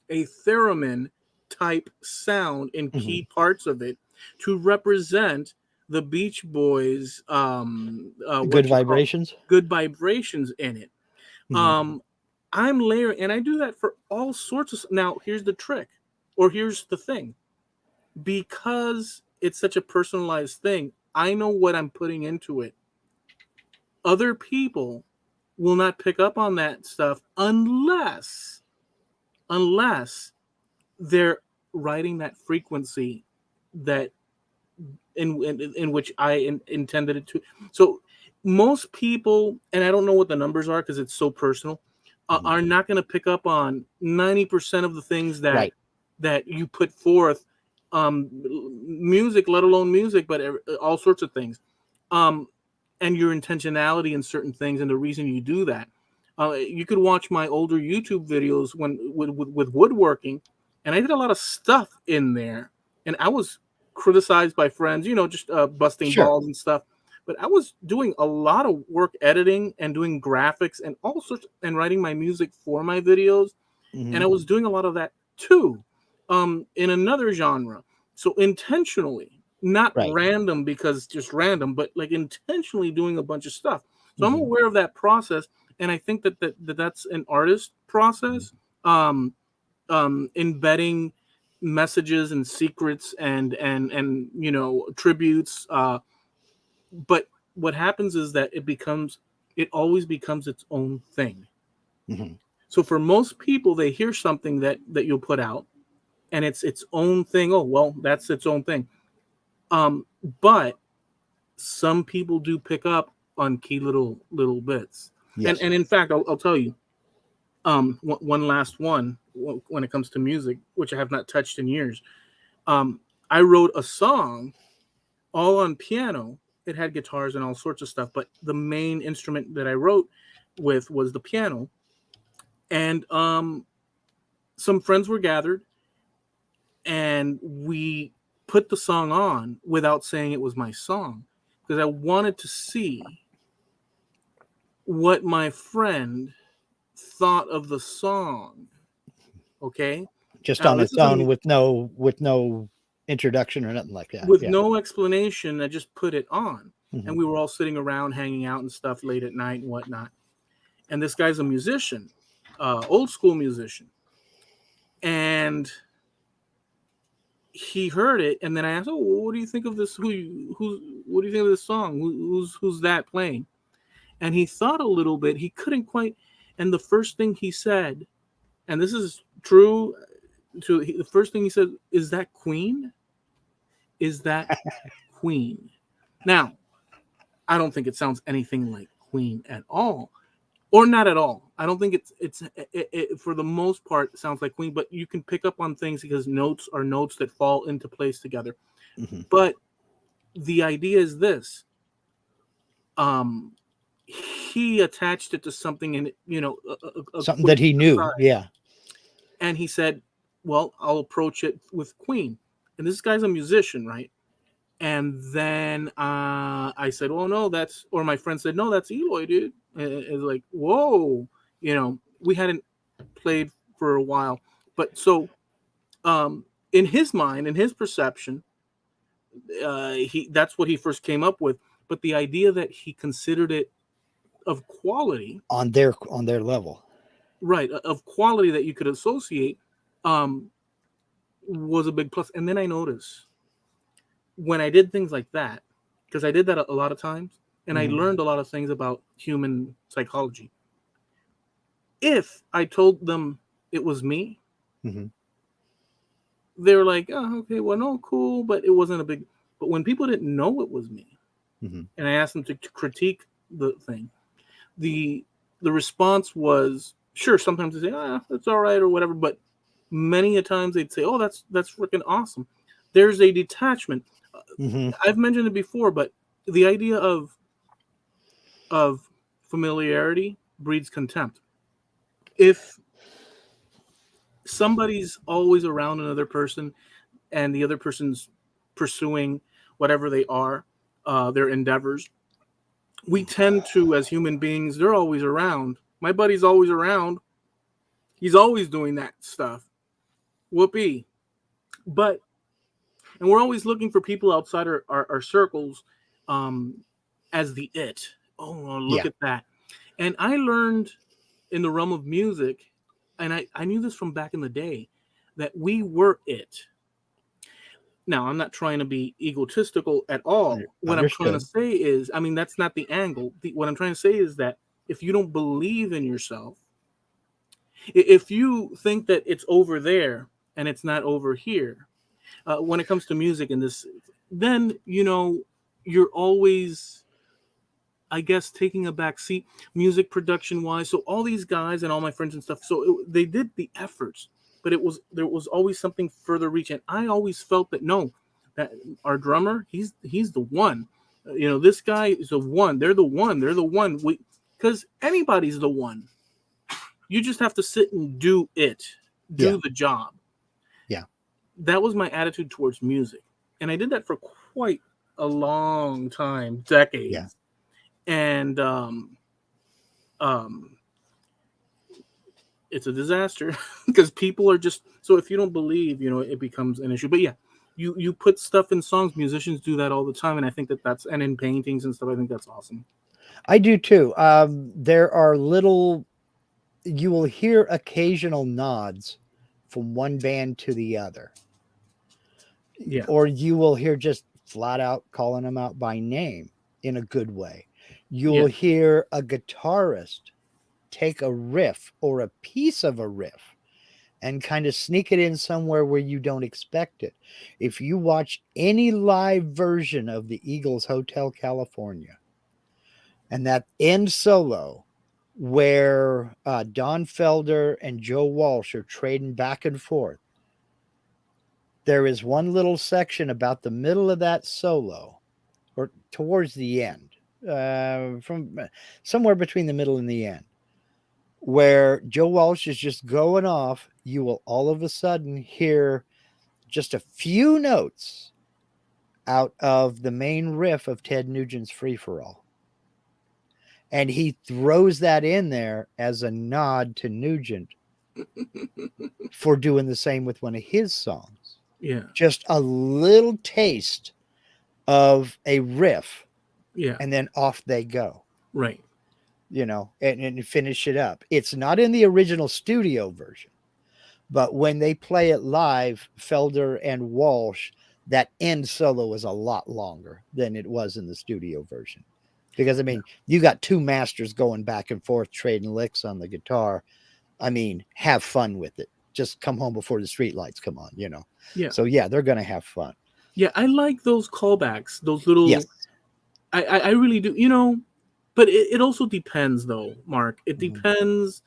a theremin type sound in key parts of it to represent the Beach Boys Good vibrations. good vibrations in it. I'm layering, and I do that for all sorts of. Now, here's the trick, or here's the thing. Because it's such a personalized thing, I know what I'm putting into it. Other people will not pick up on that stuff unless they're writing that frequency that in which I intended it to. So most people, and I don't know what the numbers are because it's so personal, are not going to pick up on 90% of the things that you put forth, music, let alone music, but all sorts of things, and your intentionality in certain things and the reason you do that. You could watch my older YouTube videos with woodworking, and I did a lot of stuff in there, and I was criticized by friends, just busting balls and stuff. But I was doing a lot of work editing and doing graphics and all sorts and writing my music for my videos. And I was doing a lot of that too. in another genre. So intentionally, not Right. random because just random, but like intentionally doing a bunch of stuff. So I'm Mhm. aware of that process, and I think that's an artist process. Um, Embedding messages and secrets and tributes. But what happens is that it always becomes its own thing. Mhm. So for most people, they hear something that you'll put out, and it's its own thing. Oh well, that's its own thing. Um, but some people do pick up on key little bits, Yes. and in fact, I'll tell you, one last one when it comes to music, which I have not touched in years. I wrote a song all on piano. It had guitars and all sorts of stuff, but the main instrument that I wrote with was the piano. And some friends were gathered, and we put the song on without saying it was my song because I wanted to see what my friend thought of the song. Okay, Just now on this its is a own with no introduction or nothing like that. with Yeah. no explanation. I just put it on, and Mhm. we were all sitting around, hanging out and stuff late at night and whatnot. And this guy's a musician, old school musician, and he heard it. And then I asked, "Oh, what do you think of this? What do you think of this song? Who's that playing?" And he thought a little bit. He couldn't quite. And the first thing he said, and this is true, the first thing he said, "Is that Queen? Is that Queen?" Now, I don't think it sounds anything like Queen at all, or not at all. I don't think it for the most part sounds like Queen, but you can pick up on things because notes are notes that fall into place together. Mhm. But the idea is this: um, he attached it to something, and a Something quick that he knew. aside, Yeah. and he said, "Well, I'll approach it with Queen." And this guy's a musician, right? And then I said, "Oh no, that's," or my friend said, "No, that's Eloy, dude." And it's like, whoa, we hadn't played for a while, but so in his mind, in his perception, he that's what he first came up with. But the idea that he considered it of quality, On their level. right, of quality that you could associate, um, was a big plus. And then I noticed when I did things like that, because I did that a lot of times, and I Mhm. learned a lot of things about human psychology. If I told them it was me, Mhm. they were like, "Oh, okay, well, no, cool," but it wasn't a big. But when people didn't know it was me, Mhm. and I asked them to critique the thing, the the response was sure. Sometimes they say, "Ah, that's all right" or whatever, but many a times they'd say, "Oh, that's freaking awesome." There's a detachment. Mhm. I've mentioned it before, but the idea of familiarity breeds contempt. If somebody's always around another person and the other person's pursuing whatever they are, their endeavors, we tend to, as human beings, they're always around. My buddy's always around. He's always doing that stuff. Whoopee. But, and we're always looking for people outside our circles um, as the it. Oh, look Yeah. at that. And I learned in the realm of music, and I knew this from back in the day, that we were it. Now, I'm not trying to be egotistical at all. What I'm trying to Understood. say is, I mean, that's not the angle. What I'm trying to say is that if you don't believe in yourself, if you think that it's over there and it's not over here, when it comes to music and this, then, you're always, I guess, taking a back seat, music production wise. So all these guys and all my friends and stuff, so they did the efforts, but there was always something further reaching. I always felt that no, that our drummer, he's the one. This guy is the one. They're the one. They're the one. Because anybody's the one. You just have to sit and do it, Yeah. do the job. Yeah. That was my attitude towards music, and I did that for quite a long time, Yeah. decades. And um, it's a disaster because people are just so if you don't believe, it becomes an issue. But yeah, you put stuff in songs. Musicians do that all the time, and I think that's and in paintings and stuff. I think that's awesome. I do too. There are you will hear occasional nods from one band to the other. Yeah. Or you will hear just flat out calling them out by name in a good way. You'll hear a guitarist take a riff or a piece of a riff and kind of sneak it in somewhere where you don't expect it. If you watch any live version of the Eagles Hotel California and that end solo where Don Felder and Joe Walsh are trading back and forth, there is one little section about the middle of that solo or towards the end, from somewhere between the middle and the end, where Joe Walsh is just going off. You will all of a sudden hear just a few notes out of the main riff of Ted Nugent's Free for All. And he throws that in there as a nod to Nugent for doing the same with one of his songs. Yeah. Just a little taste of a riff. Yeah. And then off they go. Right. And finish it up. It's not in the original studio version, but when they play it live, Felder and Walsh, that end solo is a lot longer than it was in the studio version. Because, you got two masters going back and forth, trading licks on the guitar. Have fun with it. Just come home before the streetlights come on, Yeah. So, yeah, they're going to have fun. Yeah, I like those callbacks, those little... Yes. I really do, but it also depends, though, Mark. It depends,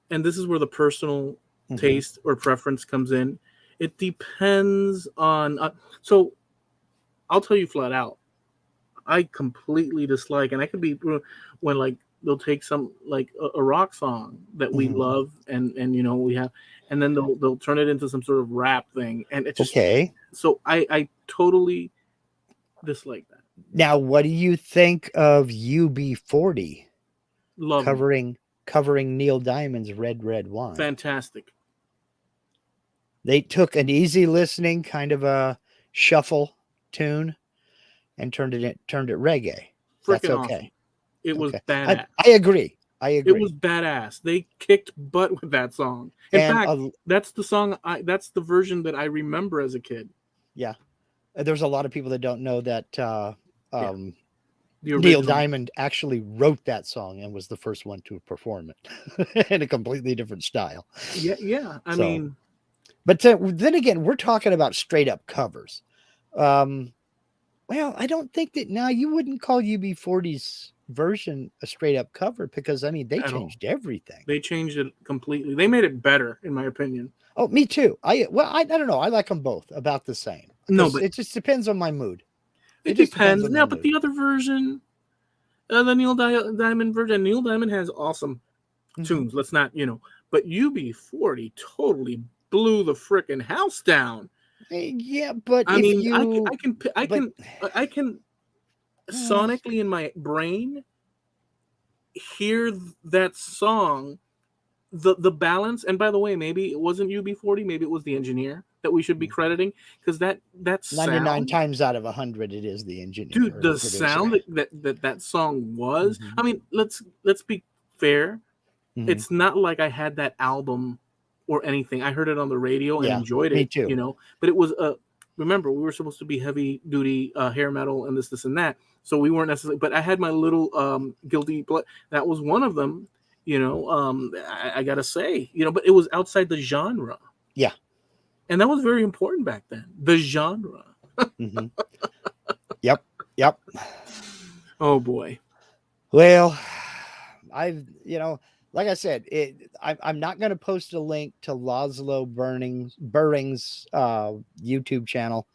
and this is where the personal taste or preference comes in. It depends on... so, I'll tell you flat out, I completely dislike, and I could be... when, like, they'll take some, like, a rock song that we love, and we have... And then they'll turn it into some sort of rap thing, and it just... Okay. So I totally dislike that. Now, what do you think of UB40 Love covering Neil Diamond's Red Red Wine? Fantastic. They took an easy listening kind of a shuffle tune and turned it reggae. That's okay. Awesome. It was badass. I agree. It was badass. They kicked butt with that song. In fact, that's the song. That's the version that I remember as a kid. Yeah, there's a lot of people that don't know that Neil Diamond actually wrote that song and was the first one to perform it in a completely different style. Yeah. But then again, we're talking about straight up covers. Well, I don't think that now you wouldn't call UB40's version a straight up cover because they changed everything. They changed it completely. They made it better, in my opinion. Oh, me too. I don't know. I like them both about the same. No, but it just depends on my mood. It depends. Now, but the other version, the Neil Diamond version, Neil Diamond has awesome tunes. Let's not, but UB40 totally blew the frickin' house down. Yeah, but I can sonically in my brain hear that song, the balance. And by the way, maybe it wasn't UB40, maybe it was the engineer that we should be crediting, because that 99 times out of 100 it is the engineer. Dude, the sound that song was. Let's be fair. It's not like I had that album or anything. I heard it on the radio and enjoyed it. Me too. But it was remember, we were supposed to be heavy duty hair metal and this and that. So we weren't necessarily, but I had my little guilty pleasure. That was one of them, I gotta say, but it was outside the genre. Yeah. And that was very important back then. The genre. Yep. Oh boy. Well, like I said, I'm not going to post a link to Laszlo Burring's YouTube channel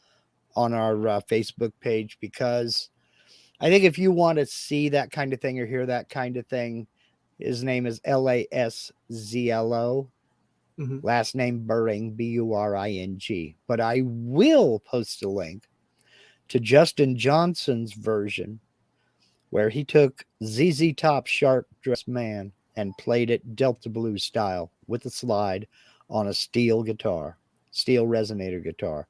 on our Facebook page, because I think if you want to see that kind of thing or hear that kind of thing, his name is Laszlo. Last name Buring, Buring. But I will post a link to Justin Johnson's version where he took ZZ Top's Sharp Dressed Man and played it Delta Blues style with a slide on a steel resonator guitar.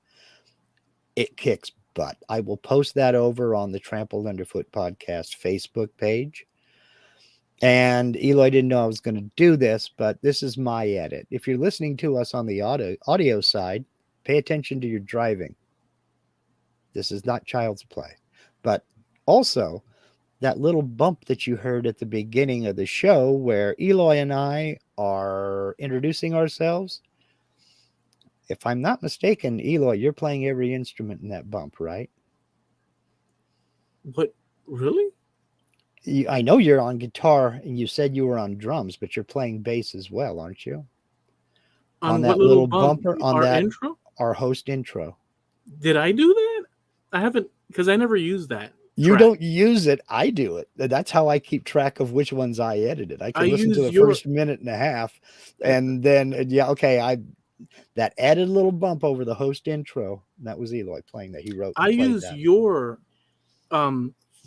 It kicks butt. I will post that over on the Trampled Underfoot Podcast Facebook page. And Eloy didn't know I was going to do this, but this is my edit. If you're listening to us on the audio side, pay attention to your driving. This is not child's play. But also, that little bump that you heard at the beginning of the show where Eloy and I are introducing ourselves, if I'm not mistaken, Eloy, you're playing every instrument in that bump, right? What? Really? I know you're on guitar and you said you were on drums, but you're playing bass as well, aren't you? On that what little bumper, on our that intro? Our host intro. Did I do that? I haven't, because I never used that. You don't use it. I do it. That's how I keep track of which ones I edited. I can listen to the first minute and a half, and then that added little bump over the host intro. That was Eloy playing that. He wrote. I use your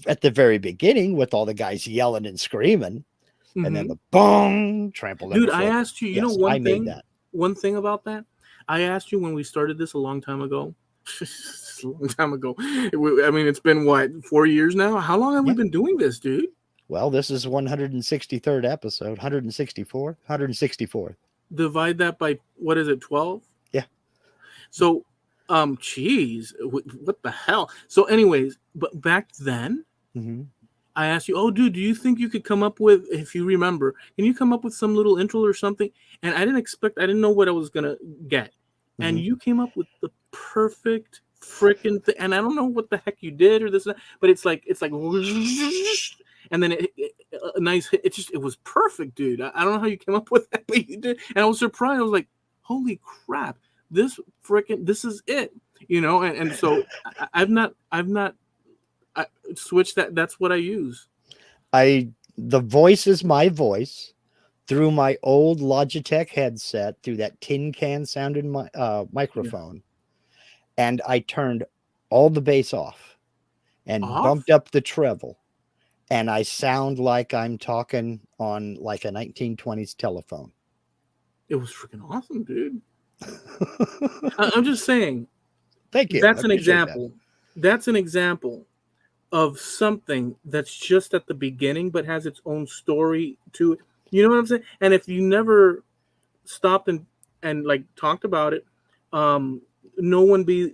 at the very beginning with all the guys yelling and screaming, and then the bong trampled. Dude, I asked you. You know one thing. Made that. One thing about that, I asked you when we started this a long time ago. A long time ago. I mean, it's been what, 4 years now? How long have we been doing this, dude? Well, this is 163rd episode, 164th. Divide that by, what is it, 12? Yeah. So, geez, what the hell? So, anyways, but back then, I asked you, oh, dude, do you think you could come up with, if you remember, can you come up with some little intro or something? And I didn't know what I was gonna get, and you came up with the perfect freaking thing, and I don't know what the heck you did or this, but it's like, and then a nice hit. It was perfect, dude. I don't know how you came up with that, but you did, and I was surprised. I was like, holy crap, this is it, and so I've not switched that. That's what I use. The voice is my voice through my old Logitech headset through that tin can sounding microphone. And I turned all the bass off and bumped up the treble. And I sound like I'm talking on like a 1920s telephone. It was freaking awesome, dude. I'm just saying. Thank you. That's an example. That's an example of something that's just at the beginning, but has its own story to it. You know what I'm saying? And if you never stopped and like talked about it, no one be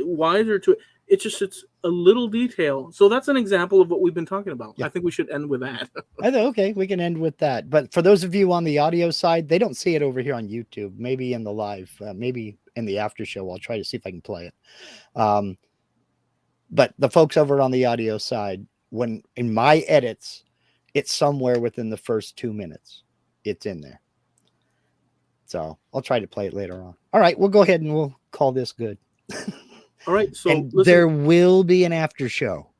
wiser to it. It's a little detail. So that's an example of what we've been talking about. Yeah. I think we should end with that. Okay, we can end with that. But for those of you on the audio side, they don't see it over here on YouTube. Maybe in the live, maybe in the after show. I'll try to see if I can play it. But the folks over on the audio side, when in my edits, it's somewhere within the first 2 minutes. It's in there. So I'll try to play it later on. All right, we'll go ahead and we'll call this good. All right, so there will be an after show.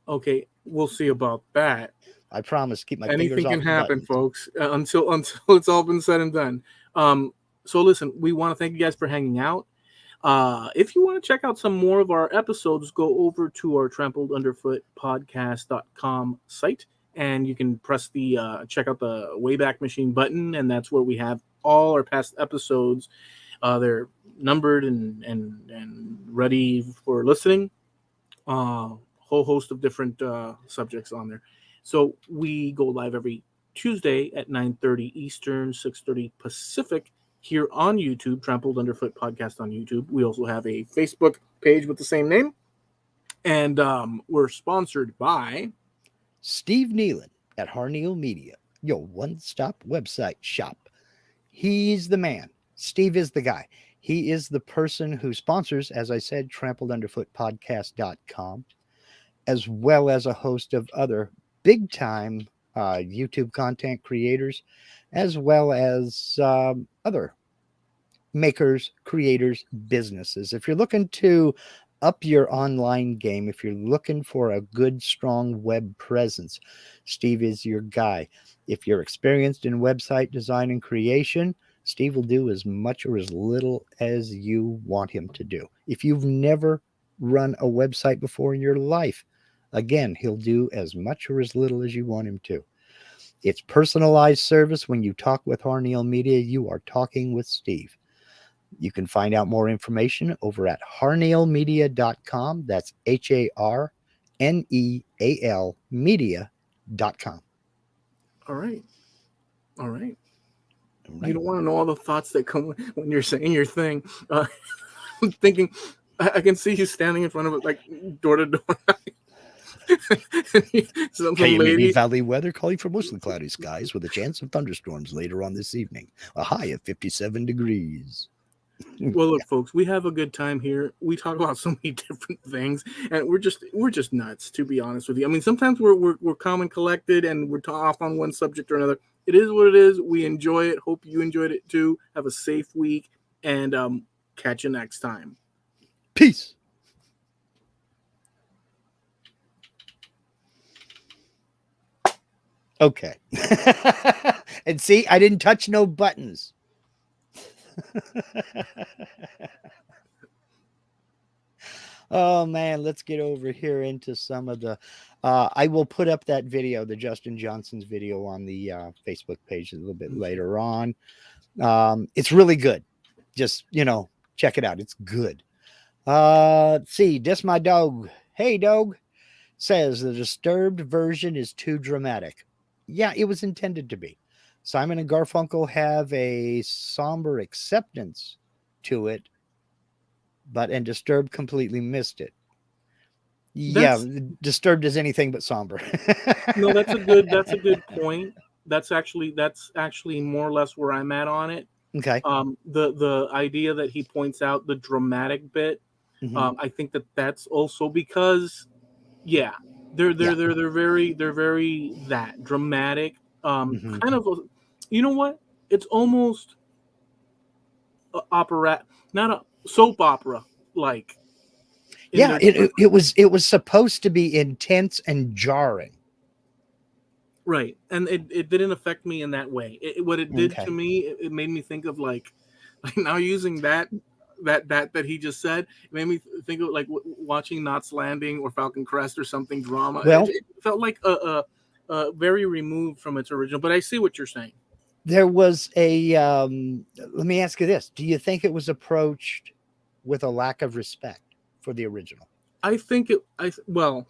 Okay, we'll see about that. I promise. Keep my Anything fingers off can happen, buttons. folks, until it's all been said and done. So listen, we want to thank you guys for hanging out. If you want to check out some more of our episodes, go over to our Trampled Underfoot Podcast.com site, and you can press the check out the Wayback Machine button, and that's where we have all our past episodes. They're numbered and ready for listening. Whole host of different subjects on there. So we go live every Tuesday at 9:30 Eastern, 6:30 Pacific, here on YouTube, Trampled Underfoot Podcast on YouTube. We also have a Facebook page with the same name. And we're sponsored by Steve Nealon at Harneal Media, your one-stop website shop. He's the man. Steve is the guy. He is the person who sponsors, as I said, TrampledUnderfootPodcast.com, as well as a host of other big-time YouTube content creators, as well as other makers, creators, businesses. If you're looking to up your online game, if you're looking for a good, strong web presence, Steve is your guy. If you're experienced in website design and creation, Steve will do as much or as little as you want him to do. If you've never run a website before in your life, again, he'll do as much or as little as you want him to. It's personalized service. When you talk with Harneal Media, you are talking with Steve. You can find out more information over at harnealmedia.com. That's HARNEAL media.com. All right. All right. Right. You don't want to know all the thoughts that come when you're saying your thing. I'm thinking, I can see you standing in front of it, like door to door. Some lady. KMED Valley weather calling for mostly cloudy skies with a chance of thunderstorms later on this evening. A high of 57 degrees. Well, look, folks, we have a good time here. We talk about so many different things, and we're just nuts, to be honest with you. I mean, sometimes we're calm and collected, and we're off on one subject or another. It is what it is. We enjoy it. Hope you enjoyed it too. Have a safe week, and catch you next time. Peace. Okay. And see, I didn't touch no buttons. Oh man, let's get over here into some of the I will put up that video, the Justin Johnson's video, on the Facebook page a little bit later on. It's really good. Just, check it out. It's good. Let's see, this my dog. Hey dog, says the Disturbed version is too dramatic. Yeah, it was intended to be. Simon and Garfunkel have a somber acceptance to it, and Disturbed completely missed it. Disturbed is anything but somber. No, that's a good point. That's actually more or less where I'm at on it. Okay. The idea that he points out, the dramatic bit, I think that's also because, they're very that dramatic. Kind of, you know what? It's almost opera, not a soap opera like. Yeah, it was supposed to be intense and jarring. Right, and it didn't affect me in that way. What it did to me, it made me think of like now using that he just said, it made me think of like watching Knots Landing or Falcon Crest or something drama. Well, it felt like a very removed from its original. But I see what you're saying. There was a let me ask you this: do you think it was approached with a lack of respect for the original? I think whoa,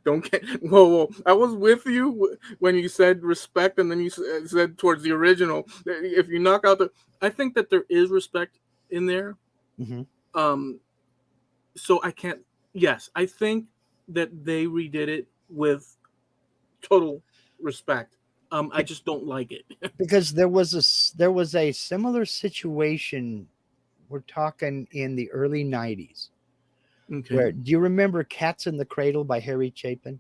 don't get, whoa. I was with you when you said respect, and then you said towards the original. If you knock out I think that there is respect in there. So I can't. Yes, I think that they redid it with total respect. I just don't like it because there was a similar situation. We're talking in the early 90s. Okay. Where, do you remember Cats in the Cradle by Harry Chapin?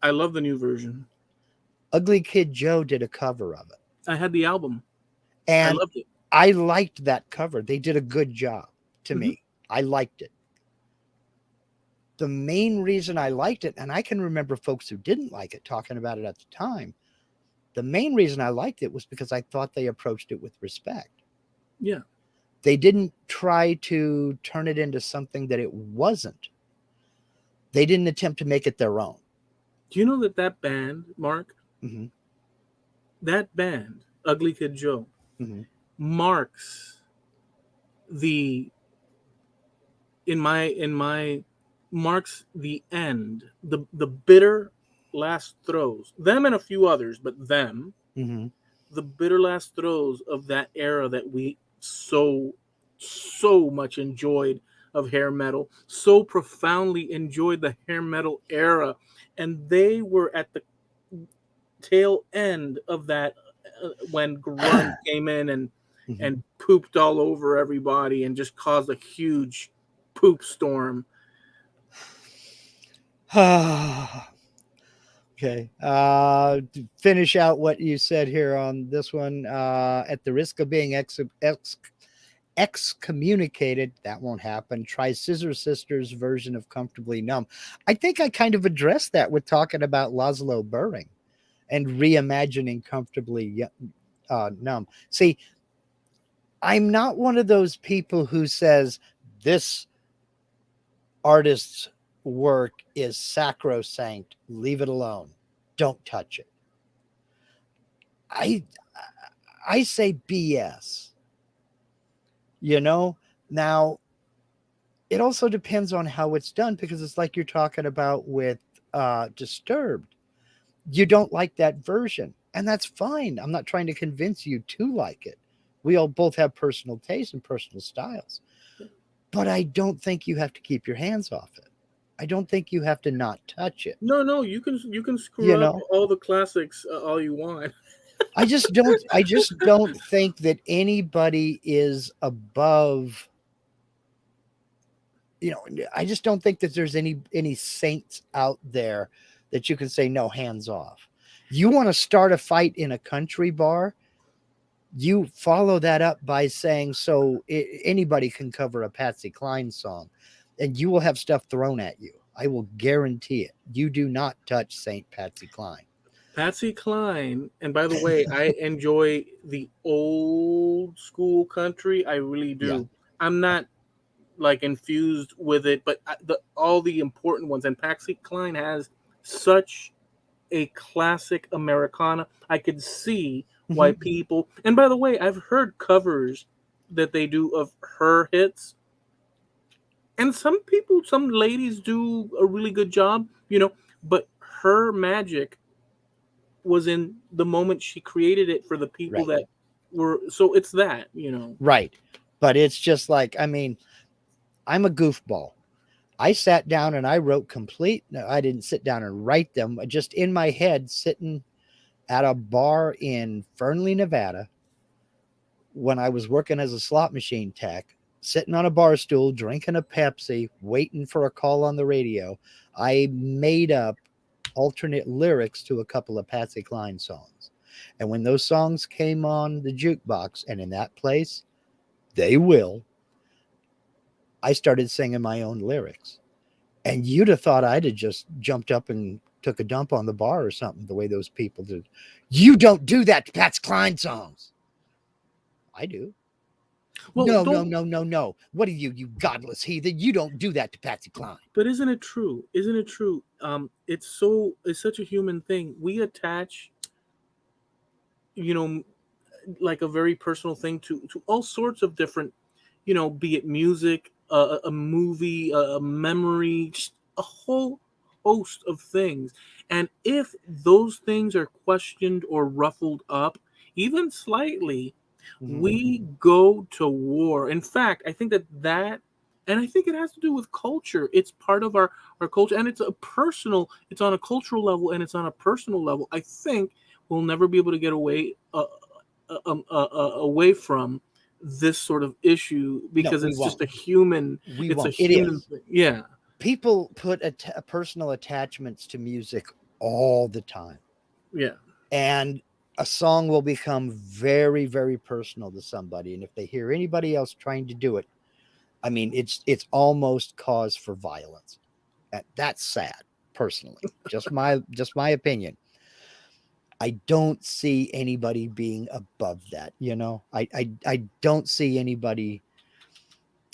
I love the new version. Ugly Kid Joe did a cover of it. I had the album. And I loved it. I liked that cover. They did a good job to me. I liked it. The main reason I liked it, and I can remember folks who didn't like it talking about it at the time, the main reason I liked it was because I thought they approached it with respect. Yeah. They didn't try to turn it into something that it wasn't. They didn't attempt to make it their own. Do you know that band, Mark, that band, Ugly Kid Joe, marks marks the end, the bitter last throes, them and a few others, but them, the bitter last throes of that era that we so much enjoyed of hair metal, so profoundly enjoyed the hair metal era, and they were at the tail end of that when grunge came in and pooped all over everybody and just caused a huge poop storm. Okay. To finish out what you said here on this one, at the risk of being excommunicated, that won't happen. Try Scissor Sisters' version of Comfortably Numb. I think I kind of addressed that with talking about Laszlo Burring and reimagining Comfortably Numb. See, I'm not one of those people who says this artist's work is sacrosanct, leave it alone, don't touch it. I I say BS. You know, now it also depends on how it's done because it's like you're talking about with Disturbed. You don't like that version, and that's fine. I'm not trying to convince you to like it. We all both have personal tastes and personal styles, but I don't think you have to keep your hands off it. I don't think you have to not touch it. No, no, you can You screw up know, all the classics all you want. I just don't think that anybody is above, you know, I just don't think that there's any saints out there that you can say no, hands off. You want to start a fight in a country bar, you follow that up by saying so anybody can cover a Patsy Cline song, and you will have stuff thrown at you. I will guarantee it. You do not touch Saint Patsy Cline. Patsy Cline, and by the way, I enjoy the old school country. I really Yeah. do. I'm not like infused with it, but all the important ones. And Patsy Cline has such a classic Americana. I could see why Mhm. people. And by the way, I've heard covers that they do of her hits, and some people, some ladies do a really good job, you know. But her magic was in the moment she created it for the people Right. that were. So it's that, you know. Right. But it's just like, I mean, I'm a goofball. I sat down and I wrote complete. No, I didn't sit down and write them, just in my head, sitting at a bar in Fernley, Nevada, when I was working as a slot machine tech, sitting on a bar stool, drinking a Pepsi, waiting for a call on the radio. I made up alternate lyrics to a couple of Patsy Cline songs. And when those songs came on the jukebox, and in that place, they will, I started singing my own lyrics. And you'd have thought I'd have just jumped up and took a dump on the bar or something, the way those people did. You don't do that to Patsy Cline songs. I do. Well, No, no, don't. no, no, no. What are you, you godless heathen? You don't do that to Patsy Cline. But isn't it true? Isn't it true? It's such a human thing. We attach, you know, like a very personal thing to all sorts of different, you know, be it music, a movie, a memory, just a whole host of things. And if those things are questioned or ruffled up, even slightly, Mhm. we go to war. In fact, I think that, and I think it has to do with culture. It's part of our culture, and it's a personal. It's on a cultural level, and it's on a personal level. I think we'll never be able to get away from this sort of issue No, because we it's just won't. a human. We It's a won't. It human is. thing. Yeah, People put personal attachments to music all the time. yeah. And a song will become very, very personal to somebody. And if they hear anybody else trying to do it, I mean, it's almost cause for violence. That's sad, personally. Just my opinion. I don't see anybody being above that. You know, I don't see anybody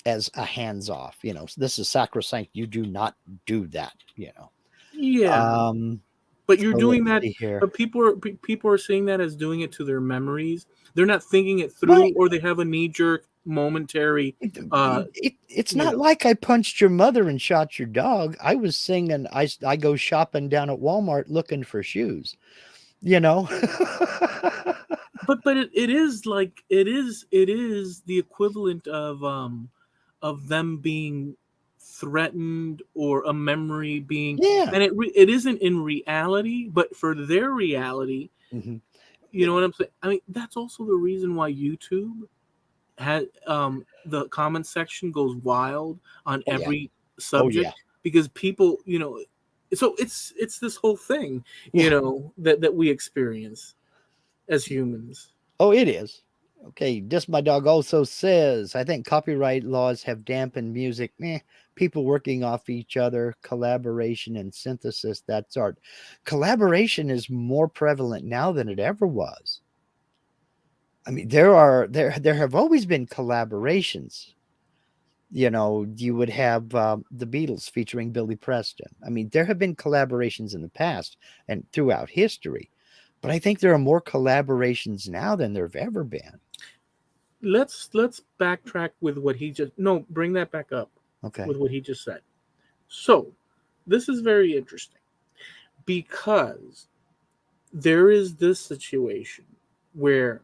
as a hands off. You know, this is sacrosanct. You do not do that. You know. Yeah, Um. but you're So doing let's that. see here. But people are seeing that as doing it to their memories. They're not thinking it through, Right. or they have a knee jerk, momentary. It's You not know, like I punched your mother and shot your dog. I was singing. I go shopping down at Walmart looking for shoes. You know. but it is like it is the equivalent of them being threatened or a memory being, Yeah. and it isn't in reality, but for their reality. Mhm. You know what I'm saying? I mean, that's also the reason why YouTube had the comment section goes wild on Oh yeah. every Oh yeah. subject, because people, you know, so it's this whole thing, you Yeah. know, that we experience as humans. Oh, it is. Okay, this my dog also says, I think copyright laws have dampened music. People working off each other, collaboration and synthesis, that's art. Collaboration is more prevalent now than it ever was. I mean, there have always been collaborations. You know, you would have the Beatles featuring Billy Preston. I mean, there have been collaborations in the past and throughout history, But I think there are more collaborations now than there have ever been. Let's backtrack with what he just no, bring that back up Okay. with what he just said. So, this is very interesting because there is this situation where,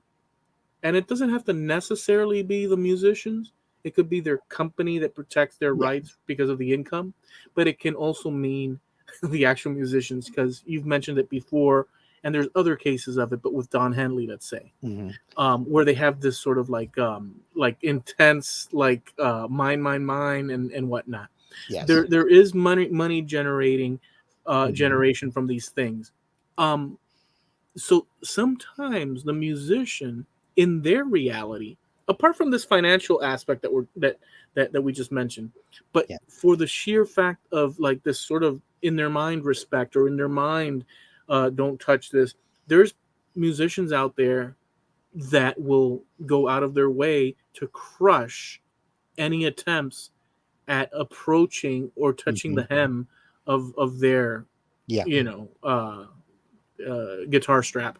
and it doesn't have to necessarily be the musicians, it could be their company that protects their Yeah. rights because of the income, but it can also mean the actual musicians, because you've mentioned it before, and there's other cases of it, but with Don Henley, let's say, Mhm. where they have this sort of like intense mine and whatnot. Yes. There is money generating Mhm. generation from these things. Um, so sometimes the musician in their reality, apart from this financial aspect that we just mentioned, but Yeah. for the sheer fact of like this sort of in their mind respect, or in their mind don't touch this, there's musicians out there that will go out of their way to crush any attempts at approaching or touching Mhm. the hem of their, Yeah. you know, guitar strap.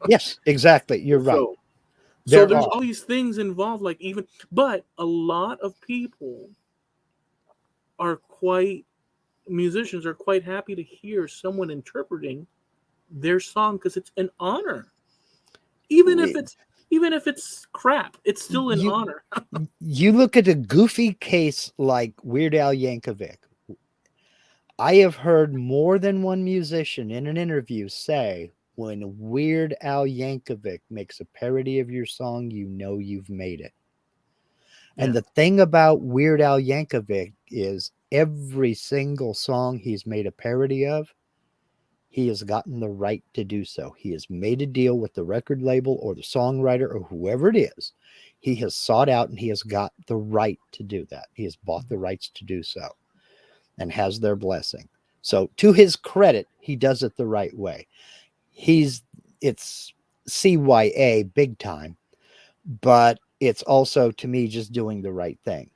Yes, exactly. You're right. so so There there's are. all these things involved, like, even, but a lot of people are quite musicians are quite happy to hear someone interpreting their song, because it's an honor, even if We, it's even if it's crap, it's still an you honor. you look at a goofy case like Weird Al Yankovic. I have heard more than one musician in an interview say, when Weird Al Yankovic makes a parody of your song, you know you've made it. And Yeah. the thing about Weird Al Yankovic is every single song he's made a parody of, he has gotten the right to do so. He has made a deal with the record label or the songwriter or whoever it is. He has sought out and he has got the right to do that. He has bought the rights to do so and has their blessing. So to his credit, he does it the right way. It's CYA big time, but it's also, to me, just doing the right thing.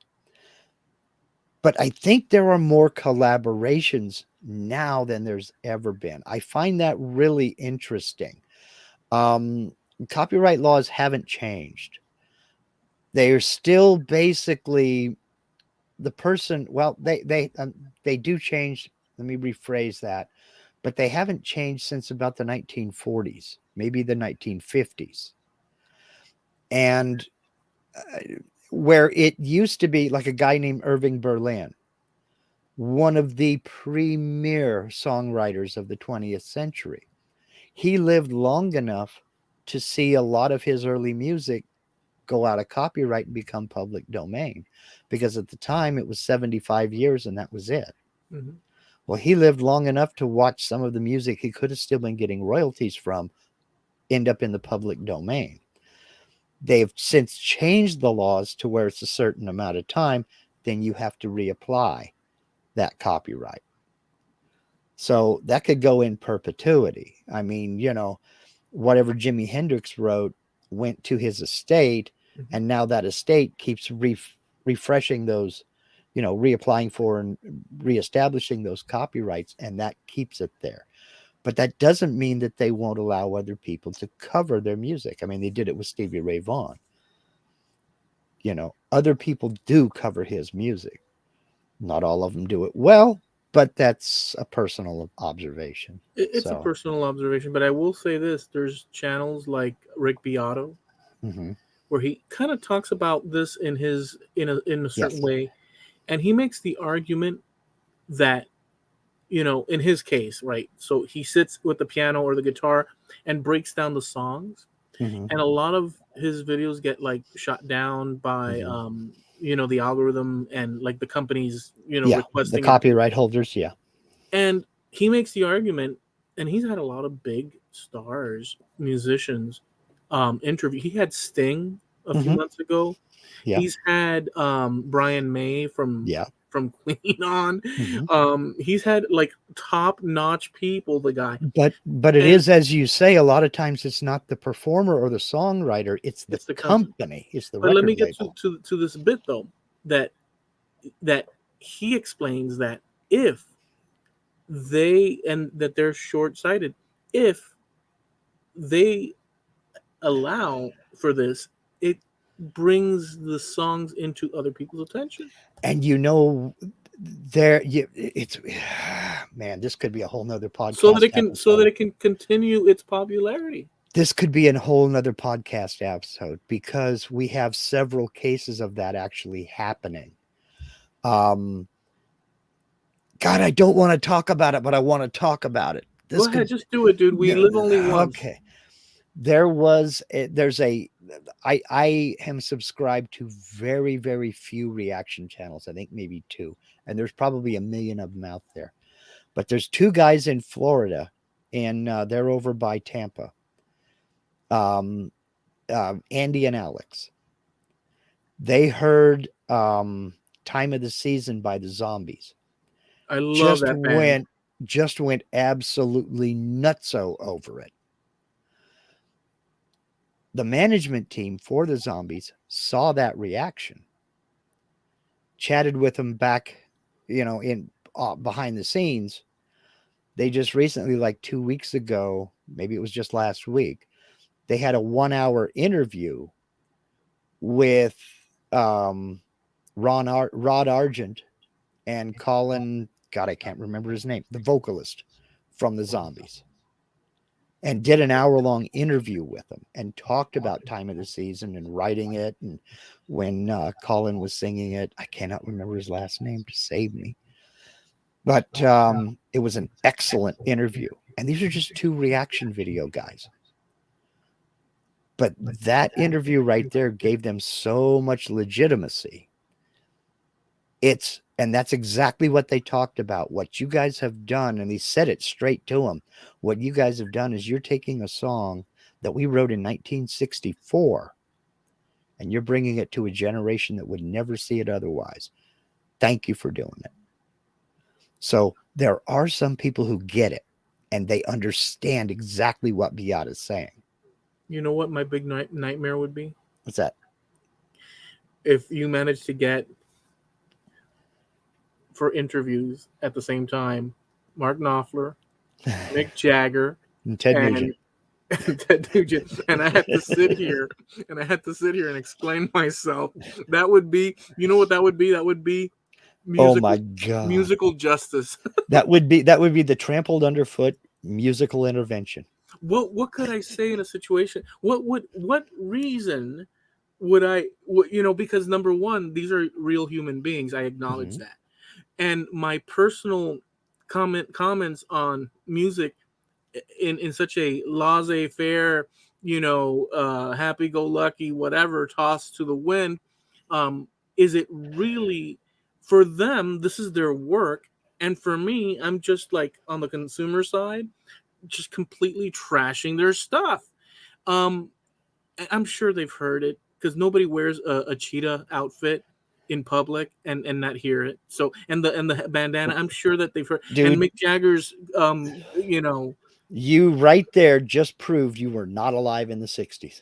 But I think there are more collaborations now than there's ever been. I find that really interesting. Um, Copyright laws haven't changed. They're still basically the person. Well, they do change. Let me rephrase that. But they haven't changed since about the 1940s, maybe the 1950s. And where it used to be like a guy named Irving Berlin, one of the premier songwriters of the 20th century. He lived long enough to see a lot of his early music go out of copyright and become public domain, because at the time it was 75 years and that was it. Mhm. Well, he lived long enough to watch some of the music he could have still been getting royalties from end up in the public domain. They've since changed the laws to where it's a certain amount of time, then you have to reapply that copyright. So that could go in perpetuity. I mean, whatever Jimi Hendrix wrote went to his estate, Mhm. and now that estate keeps refreshing those, reapplying for and reestablishing those copyrights, and that keeps it there. But that doesn't mean that they won't allow other people to cover their music. I mean, they did it with Stevie Ray Vaughan. Other people do cover his music. Not all of them do it well, but that's a personal observation. It's a So, personal observation, but I will say this: there's channels like Rick Beato mm-hmm. where he kind of talks about this in a certain Yes. way, and he makes the argument that, in his case, right? So he sits with the piano or the guitar and breaks down the songs, Mm-hmm. and a lot of his videos get like shot down by Mm-hmm. the algorithm and like the companies Yeah, the requesting it. copyright holders. Yeah. And he makes the argument, and he's had a lot of big stars, musicians, interview. He had Sting a few Mm-hmm. months ago. Yeah. He's had Brian May Yeah. from Queen on. Mm-hmm. He's had like top notch people. The guy, But it and is, as you say, a lot of times it's not the performer or the songwriter; it's the it's the company. company, it's the But let record me get to, label. to to this bit though, that that he explains that if that they're short sighted, if they allow for this, it brings the songs into other people's attention. And you know, there you it's man, this could be a whole nother podcast So that episode. it can continue its popularity. This could be a whole nother podcast episode because we have several cases of that actually happening. Um, God, I don't want to talk about it, but I want to talk about it. Go This ahead, could, just do it, dude. We live only once. okay. There's a, I am subscribed to very, very few reaction channels. I think maybe two, and there's probably a million of them out there. But there's two guys in Florida, and they're over by Tampa. Andy and Alex. They heard "Time of the Season" by the Zombies. I love that band. Just went absolutely nutso over it. The management team for the Zombies saw that reaction, chatted with them back, in behind the scenes. They just recently, like 2 weeks ago, maybe it was just last week, they had a 1-hour interview with Rod Argent and Colin. God, I can't remember his name, the vocalist from the Zombies, and did an hour-long interview with them and talked about Time of the Season and writing it. And when Colin was singing it, I cannot remember his last name to save me. But it was an excellent interview. And these are just two reaction video guys. But that interview right there gave them so much legitimacy. And that's exactly what they talked about. What you guys have done, and he said it straight to them. What you guys have done is you're taking a song that we wrote in 1964, and you're bringing it to a generation that would never see it otherwise. Thank you for doing it. So there are some people who get it, and they understand exactly what Beat is saying. You know what my big nightmare would be? What's that? If you managed to get for interviews at the same time Mark Knopfler, Mick Jagger, And Ted Nugent. Ted Nugent, and I had to sit here and explain myself. That would be, you know what that would be? That would be Oh my God. musical justice. that would be the Trampled Underfoot musical intervention. What could I say in a situation? What reason would I, because number one, these are real human beings. I acknowledge that. And my personal comments on music in such a laissez-faire, happy-go-lucky, whatever, tossed to the wind, is it really, for them, this is their work, and for me, I'm just like on the consumer side, just completely trashing their stuff. I'm sure they've heard it because nobody wears a cheetah outfit in public and not hear it. So and the bandana, I'm sure that they've heard. Dude, and Mick Jagger's, you right there just proved you were not alive in the 60s.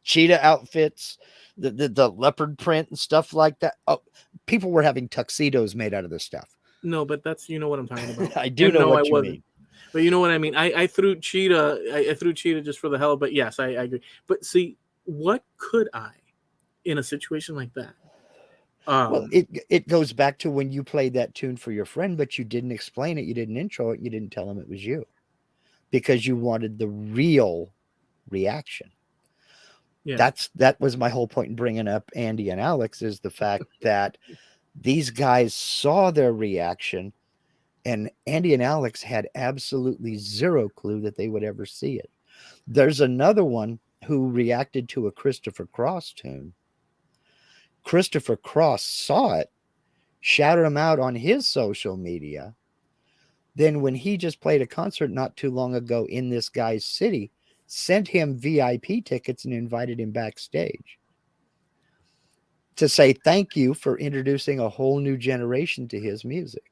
Cheetah outfits, the leopard print and stuff like that. Oh, people were having tuxedos made out of this stuff. No, but that's, you know what I'm talking about. I do know what you mean. But you know what I mean. I threw cheetah. I threw cheetah just for the hell. But yes, I agree. But see, what could I, in a situation like that? Well, it goes back to when you played that tune for your friend, but you didn't explain it, you didn't intro it, you didn't tell him it was you, because you wanted the real reaction. Yeah. That was my whole point in bringing up Andy and Alex, is the fact that these guys saw their reaction, and Andy and Alex had absolutely zero clue that they would ever see it. There's another one who reacted to a Christopher Cross tune. Christopher Cross saw it, shouted him out on his social media. Then when he just played a concert not too long ago in this guy's city, sent him VIP tickets and invited him backstage to say thank you for introducing a whole new generation to his music.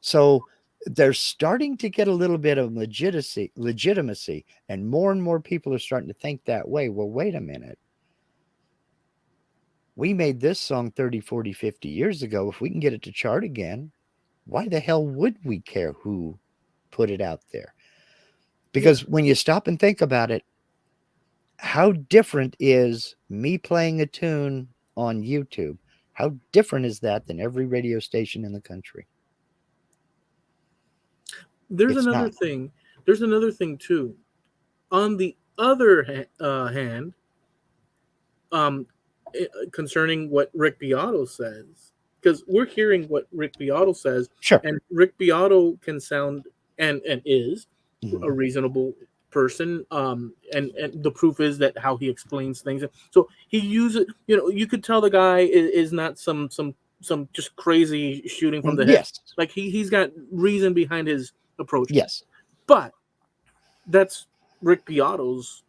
So they're starting to get a little bit of legitimacy, and more people are starting to think that way. Well, wait a minute. We made this song 30, 40, 50 years ago. If we can get it to chart again, why the hell would we care who put it out there. Because when you stop and think about it, how different is me playing a tune on YouTube? How different is that than every radio station in the country? There's It's another not. thing. There's another thing too. On the other hand, concerning what Rick Beato says, because we're hearing what Rick Beato says, Sure. and Rick Beato can sound and is Mhm. a reasonable person, and the proof is that how he explains things. So he uses, you could tell the guy is not some just crazy shooting from the hip. Yes. Like he's got reason behind his approach. Yes. But that's Rick Beato's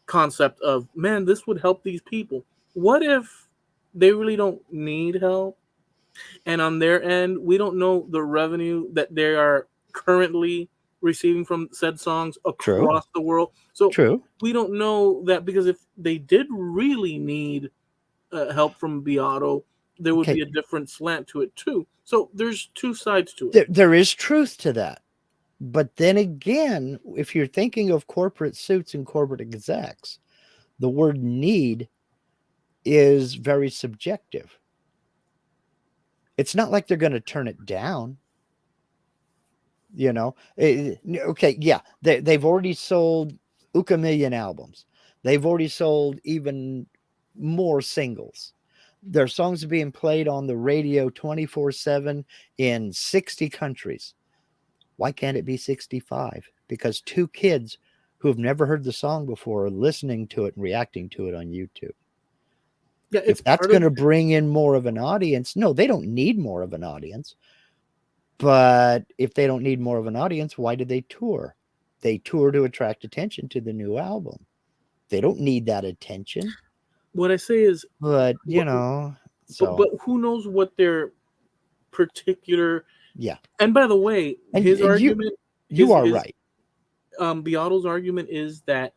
concept of, man, this would help these people. What if they really don't need help? And on their end, we don't know the revenue that they are currently receiving from said songs across the world. So True. we don't know that, because if they did really need help from Beato, there would be a different slant to it too. So there's two sides to it. There is truth to that. But then again, if you're thinking of corporate suits and corporate execs, the word need is very subjective. It's not like they're going to turn it down. Okay, yeah, they've already sold a million albums. They've already sold even more singles. Their songs are being played on the radio 24/7 in 60 countries. Why can't it be 65? Because two kids who have never heard the song before are listening to it and reacting to it on YouTube. Yeah, if that's going to bring in more of an audience, no, they don't need more of an audience. But if they don't need more of an audience, why do they tour? They tour to attract attention to the new album. They don't need that attention. What I say is, but but who knows what their particular. Yeah. And by the way, his argument, you are right. Beato's argument is that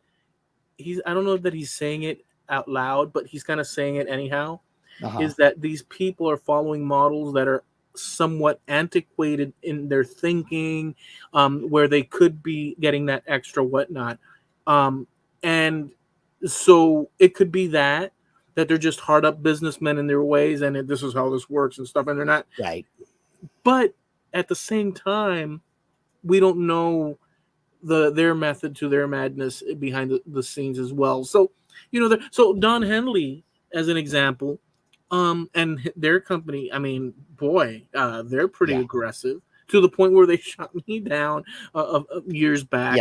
I don't know that he's saying it out loud, but he's kind of saying it anyhow, is that these people are following models that are somewhat antiquated in their thinking, where they could be getting that extra whatnot. And so it could be that they're just hard up businessmen in their ways, and this is how this works and stuff, and they're not. Right. But at the same time, we don't know their method to their madness behind the scenes as well. So, so Don Henley, as an example, and their company, I mean, boy, they're pretty aggressive, to the point where they shot me down years back,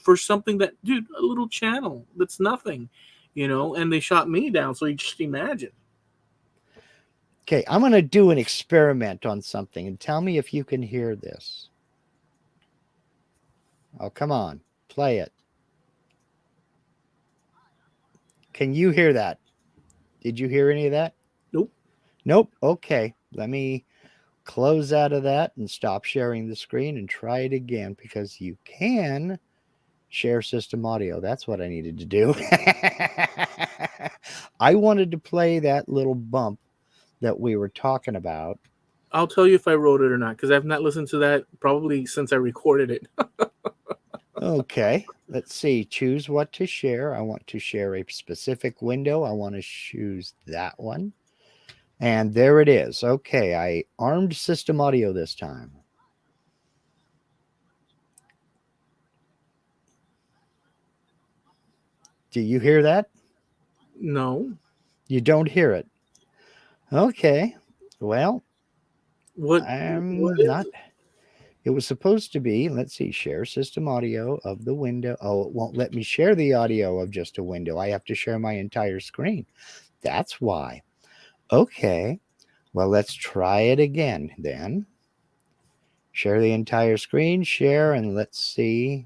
for something that, dude, a little channel that's nothing, and they shot me down. So you just imagine. Okay, I'm going to do an experiment on something, and tell me if you can hear this. Oh, come on. Play it. Can you hear that? Did you hear any of that? Nope. Okay. Let me close out of that and stop sharing the screen and try it again, because you can share system audio. That's what I needed to do. I wanted to play that little bump that we were talking about. I'll tell you if I wrote it or not, because I've not listened to that probably since I recorded it. Okay, let's see. Choose what to share. I want to share a specific window. I want to choose that one. And there it is. Okay, I armed system audio this time. Do you hear that? No. You don't hear it. Okay. Well, what not. It was supposed to be, let's see, share system audio of the window. Oh, it won't let me share the audio of just a window. I have to share my entire screen. That's why. Okay. Well, let's try it again then. Share the entire screen, share, and let's see.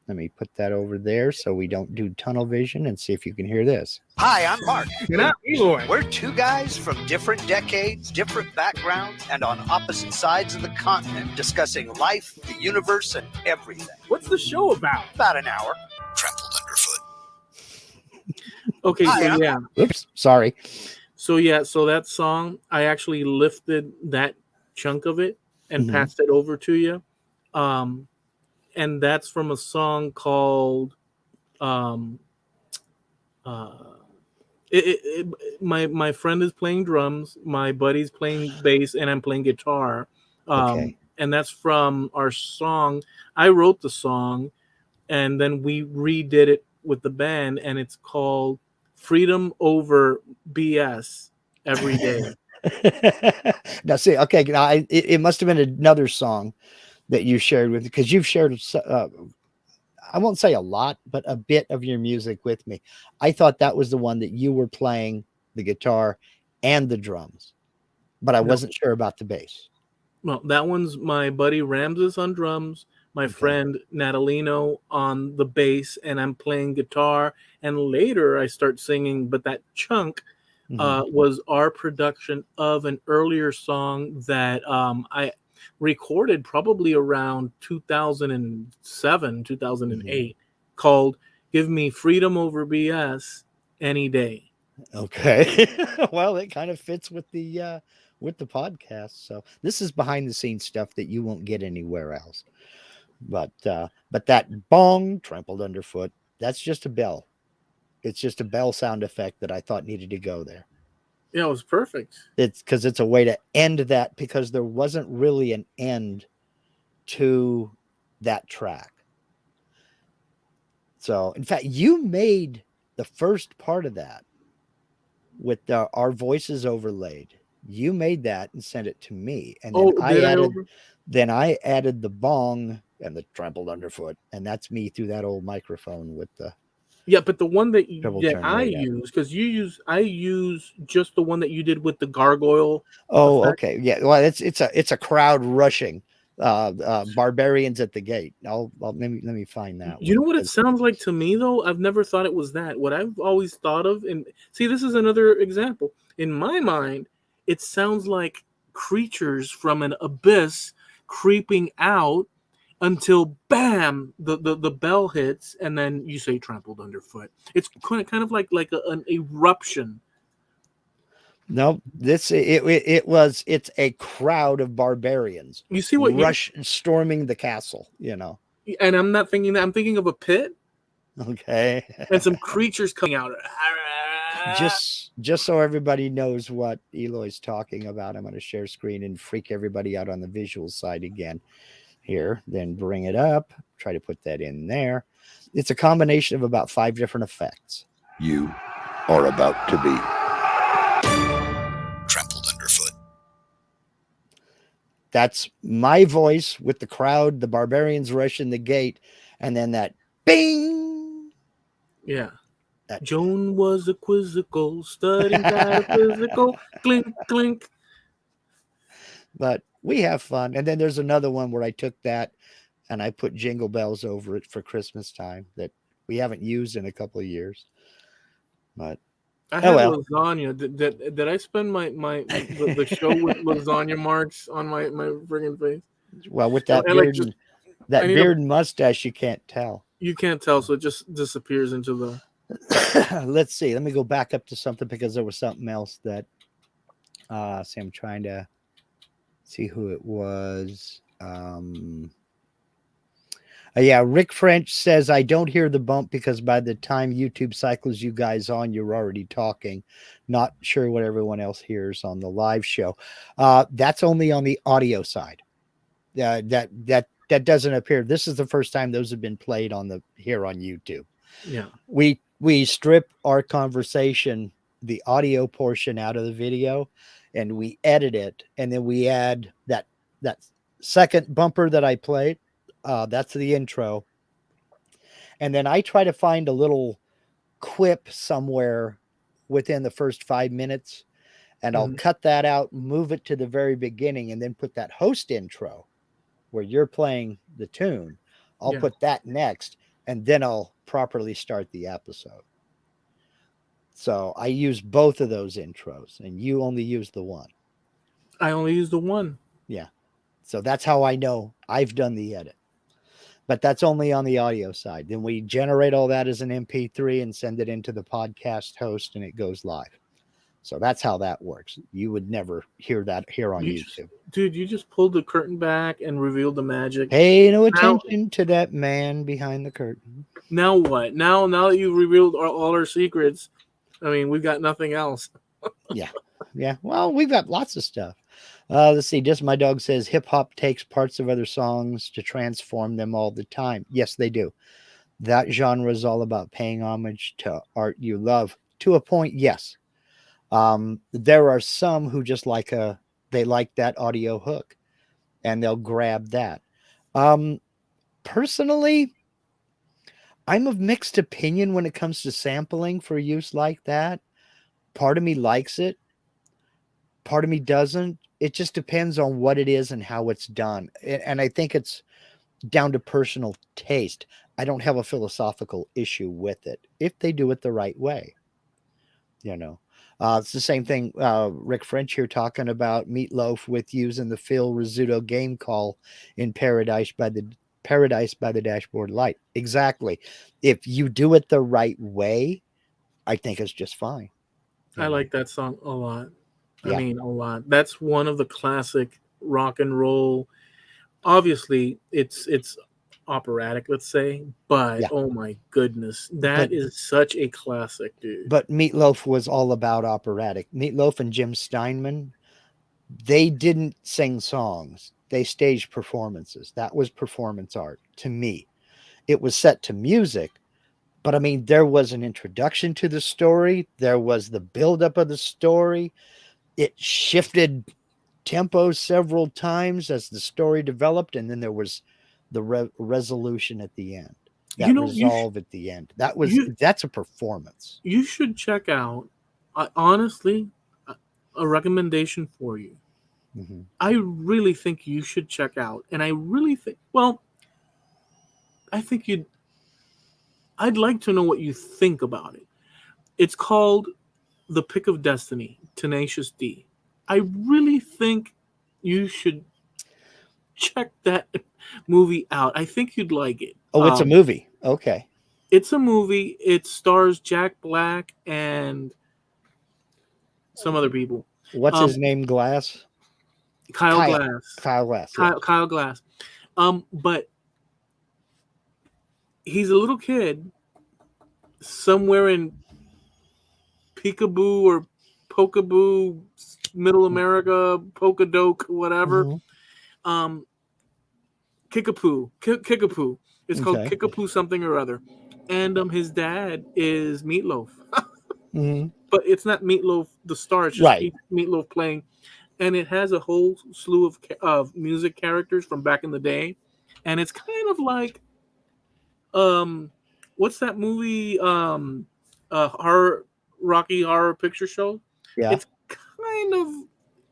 Let me put that over there so we don't do tunnel vision, and see if you can hear this. Hi, I'm Mark. And I'm Eloy. We're two guys from different decades, different backgrounds, and on opposite sides of the continent, discussing life, the universe, and everything. What's the show about? About an hour. Trampled Underfoot. Okay, so yeah. Oops, sorry. So that song, I actually lifted that chunk of it and passed it over to you. And that's from a song called um, uh, my friend is playing drums, my buddy's playing bass, and I'm playing guitar. Okay. And that's from our song. I wrote the song, and then we redid it with the band, and it's called "Freedom Over BS Every Day." Now, see, okay, now it must have been another song that you shared with, because you've shared, I won't say a lot, but a bit of your music with me. I thought that was the one that you were playing the guitar and the drums, but I wasn't sure about the bass. Well, that one's my buddy Ramses on drums, my friend Natalino on the bass, and I'm playing guitar. And later I start singing, but that chunk was our production of an earlier song that I recorded probably around 2007, 2008, called "Give Me Freedom Over BS Any Day." Okay. Well, it kind of fits with the podcast. So this is behind the scenes stuff that you won't get anywhere else. But that bong, trampled underfoot, that's just a bell. It's just a bell sound effect that I thought needed to go there. Yeah, it was perfect. It's because it's a way to end that, because there wasn't really an end to that track. So, in fact, you made the first part of that with our voices overlaid. You made that and sent it to me, and then I added the bong and the trampled underfoot, and that's me through that old microphone with the. Yeah, but the one that I rate use, because I use just the one that you did with the gargoyle. Oh, effect. Okay, yeah. Well, it's a crowd rushing, barbarians at the gate. Let me find that. You know what it sounds like to me though? I've never thought it was that. What I've always thought of, and see, this is another example. In my mind, it sounds like creatures from an abyss creeping out until bam, the bell hits, and then you say trampled underfoot. It's kind of like an eruption. No, it's a crowd of barbarians. You see what storming the castle, And I'm not thinking that. I'm thinking of a pit. Okay. And some creatures coming out. Just so everybody knows what Eloy's talking about, I'm going to share screen and freak everybody out on the visual side again. Here, then bring it up, try to put that in there. It's a combination of about 5 different effects. You are about to be trampled underfoot. That's my voice with the crowd, the barbarians rushing the gate, and then that bing. Yeah. Joan was a quizzical, studying metaphysical, clink, clink. But we have fun. And then there's another one where I took that and I put jingle bells over it for Christmas time that we haven't used in a couple of years. But I had lasagna. Did I spend the show with lasagna marks on my friggin' face? Well, with that beard, beard and mustache, you can't tell. You can't tell, so it just disappears into the. Let's see. Let me go back up to something, because there was something else that. See, I'm trying to see who it was. Yeah, Rick French says, I don't hear the bump because by the time YouTube cycles you guys on, you're already talking. Not sure what everyone else hears on the live show. That's only on the audio side. That doesn't appear. This is the first time those have been played here on YouTube. Yeah. We strip our conversation, the audio portion, out of the video, and we edit it, and then we add that second bumper that I played. That's the intro. And then I try to find a little quip somewhere within the first 5 minutes, and I'll cut that out, move it to the very beginning, and then put that host intro where you're playing the tune. I'll put that next, and then I'll properly start the episode. So I use both of those intros, and you only use the one. I only use the one. Yeah. So that's how I know I've done the edit. But that's only on the audio side. Then we generate all that as an MP3 and send it into the podcast host, and it goes live. So that's how that works. You would never hear that here on YouTube. Dude, you just pulled the curtain back and revealed the magic. Pay no attention to that man behind the curtain. Now what? Now that you've revealed all our secrets, I mean, we've got nothing else. Yeah. Well, we've got lots of stuff. Let's see. Just My Dog says hip hop takes parts of other songs to transform them all the time. Yes, they do. That genre is all about paying homage to art you love. To a point, yes. There are some who just they like that audio hook and they'll grab that. Personally, I'm of mixed opinion when it comes to sampling for use like that. Part of me likes it. Part of me doesn't. It just depends on what it is and how it's done. And I think it's down to personal taste. I don't have a philosophical issue with it if they do it the right way. It's the same thing. Rick French here talking about Meatloaf with using the Phil Rizzuto game call in Paradise by the Dashboard Light. Exactly. If you do it the right way, I think it's just fine. I like that song a lot. Yeah. I mean, a lot. That's one of the classic rock and roll. Obviously, it's operatic, let's say, but oh my goodness, that is such a classic, dude. But Meatloaf was all about operatic. Meatloaf and Jim Steinman, they didn't sing songs. They staged performances. That was performance art to me. It was set to music, but I mean, there was an introduction to the story. There was the buildup of the story. It shifted tempo several times as the story developed, and then there was the resolution at the end. That resolve at the end. That's a performance. You should check out, honestly, a recommendation for you. Mm-hmm. I really think you should check out, and I really think, I'd like to know what you think about it. It's called The Pick of Destiny, Tenacious D. I really think you should check that movie out. I think you'd like it. Oh, it's a movie. Okay. It's a movie. It stars Jack Black and some other people. What's his name? Glass? Kyle Glass. Kyle Glass. Kyle Glass. But he's a little kid somewhere in Peekaboo or Pokaboo, Middle America, Pokadoke, whatever. Mm-hmm. Kickapoo. It's called Kickapoo something or other. And his dad is Meatloaf. Mm-hmm. But it's not Meatloaf the star. It's just Meatloaf playing. And it has a whole slew of music characters from back in the day. And it's kind of like, what's that movie? Rocky Horror Picture Show. Yeah. It's kind of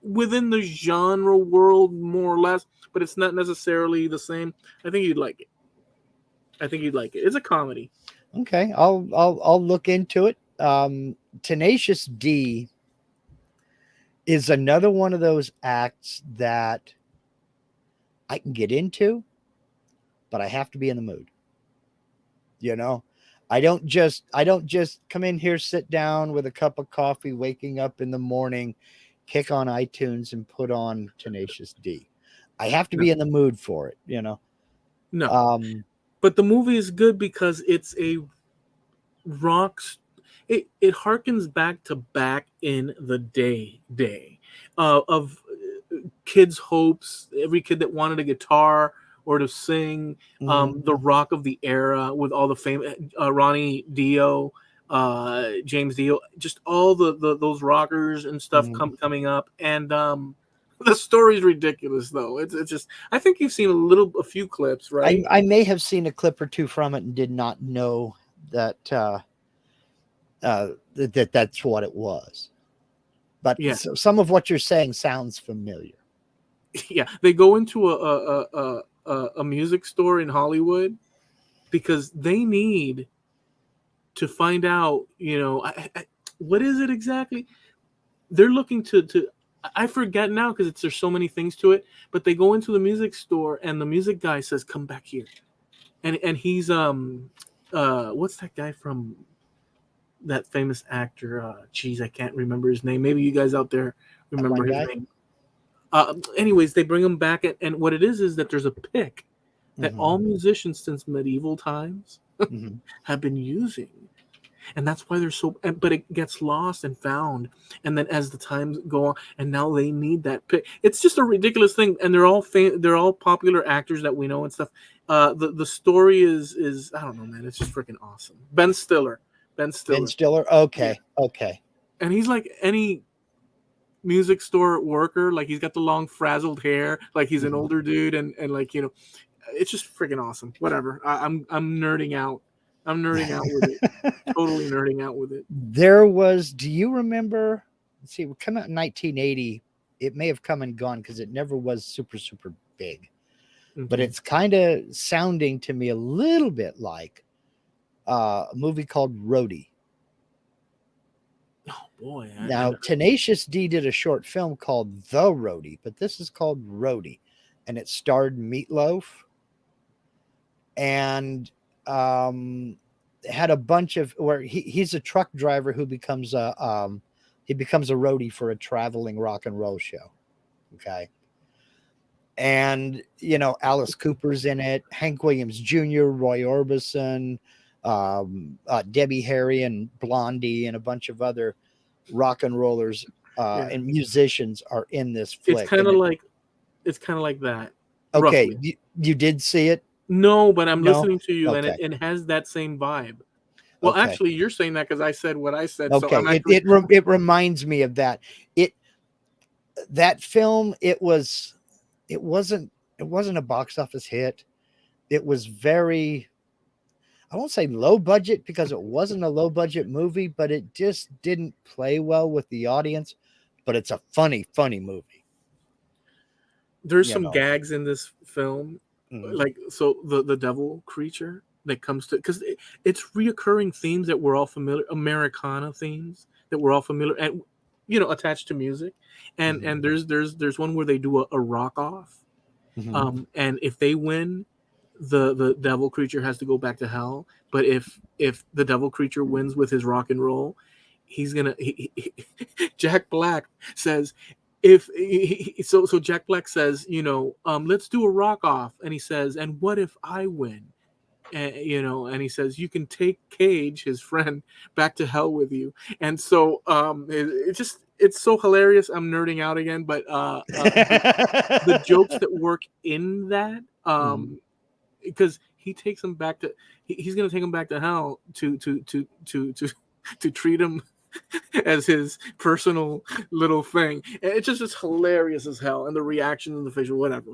within the genre world, more or less, but it's not necessarily the same. I think you'd like it. It's a comedy. Okay, I'll look into it. Tenacious D is another one of those acts that I can get into, but I have to be in the mood. I don't just come in here, sit down with a cup of coffee, waking up in the morning, kick on iTunes and put on Tenacious D. I have to be in the mood for it, No. But the movie is good because it's a it harkens back in the day of kids' hopes, every kid that wanted a guitar or to sing, the rock of the era with all the famous Ronnie Dio, James Dio, just all those rockers and stuff coming up. And the story's ridiculous, though. It's just, I think you've seen a few clips, right? I may have seen a clip or two from it and did not know that that's what it was. But some of what you're saying sounds familiar. Yeah, they go into a music store in Hollywood because they need to find out, what is it exactly? They're looking to I forget now because there's so many things to it, but they go into the music store and the music guy says, "Come back here," and he's what's that guy from that famous actor. Geez, I can't remember his name. Maybe you guys out there remember his name. Anyways, they bring him back, and what it is that there's a pick that all musicians since medieval times have been using, and that's why they're so. But it gets lost and found, and then as the times go on, and now they need that pick. It's just a ridiculous thing, and they're all popular actors that we know and stuff. The story is I don't know, man. It's just freaking awesome. Ben Stiller. Okay. And he's like any music store worker. Like he's got the long frazzled hair. Like he's an older dude, and like it's just freaking awesome. Whatever. I'm nerding out. I'm nerding out with it. Totally nerding out with it. There was. Do you remember? Let's see. It came out in 1980. It may have come and gone because it never was super big. But it's kind of sounding to me a little bit like a movie called Roadie. Oh boy! Now Tenacious D did a short film called The Roadie, but this is called Roadie, and it starred Meatloaf, and had a bunch of where he's a truck driver who becomes a roadie for a traveling rock and roll show. Okay. And Alice Cooper's in it, Hank Williams Jr., Roy Orbison, Debbie Harry and Blondie, and a bunch of other rock and rollers and musicians are in this flick. It's kind of like that. Okay, roughly. You did see it? No, but I'm listening to you, okay. and it has that same vibe. Well, okay. Actually, you're saying that because I said what I said. Okay, So it reminds me of that. That film, it wasn't a box office hit. It was very, I won't say low budget because it wasn't a low budget movie, but it just didn't play well with the audience. But it's a funny movie. There's some gags in this film, like so the devil creature that comes to, because it's reoccurring themes that we're all familiar, Americana themes that we're all familiar and attached to music, and there's one where they do a rock off, and if they win, the devil creature has to go back to hell. But if the devil creature wins with his rock and roll, he's gonna Jack Black says, so Jack Black says, let's do a rock off, and he says, and what if I win? And he says, you can take Cage, his friend, back to hell with you. And so it's so hilarious. I'm nerding out again, but the jokes that work in that, because he takes him back to, he's gonna take him back to hell to treat him as his personal little thing. And it's just hilarious as hell, and the reaction and the facial, whatever.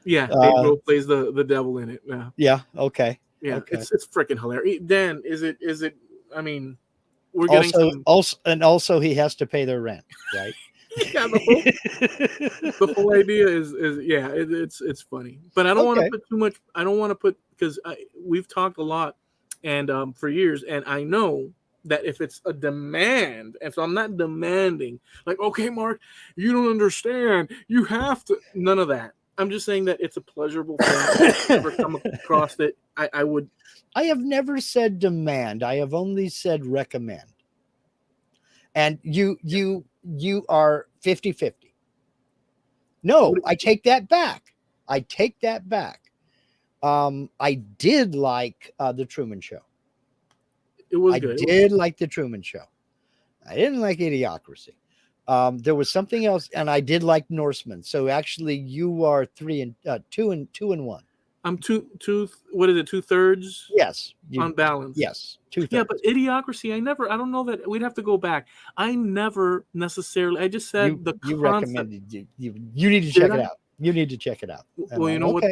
Yeah, Dave Grohl plays the devil in it. Yeah. Okay. Yeah. Okay. It's freaking hilarious. Dan, is it? I mean, we're getting also he has to pay their rent, right? Yeah, the whole idea is it's funny, but I don't want to put too much. I don't want to put, because we've talked a lot and for years, and I know that if it's a demand, if I'm not demanding, like, okay, Mark, you don't understand, you have to, none of that. I'm just saying that it's a pleasurable thing. I've never come across it. I have never said demand. I have only said recommend. And you are 50-50. No, I take that back. I did like the Truman Show. It was good. I did like the Truman Show. I didn't like Idiocracy. There was something else, and I did like Norseman. So actually, you are 2 and 1. I'm two. What is it? 2/3? Yes, on balance. Yes, 2/3. Yeah, but Idiocracy, I don't know that. We'd have to go back. I never necessarily. I just said you recommended you need to check it out. You need to check it out. Well, you know what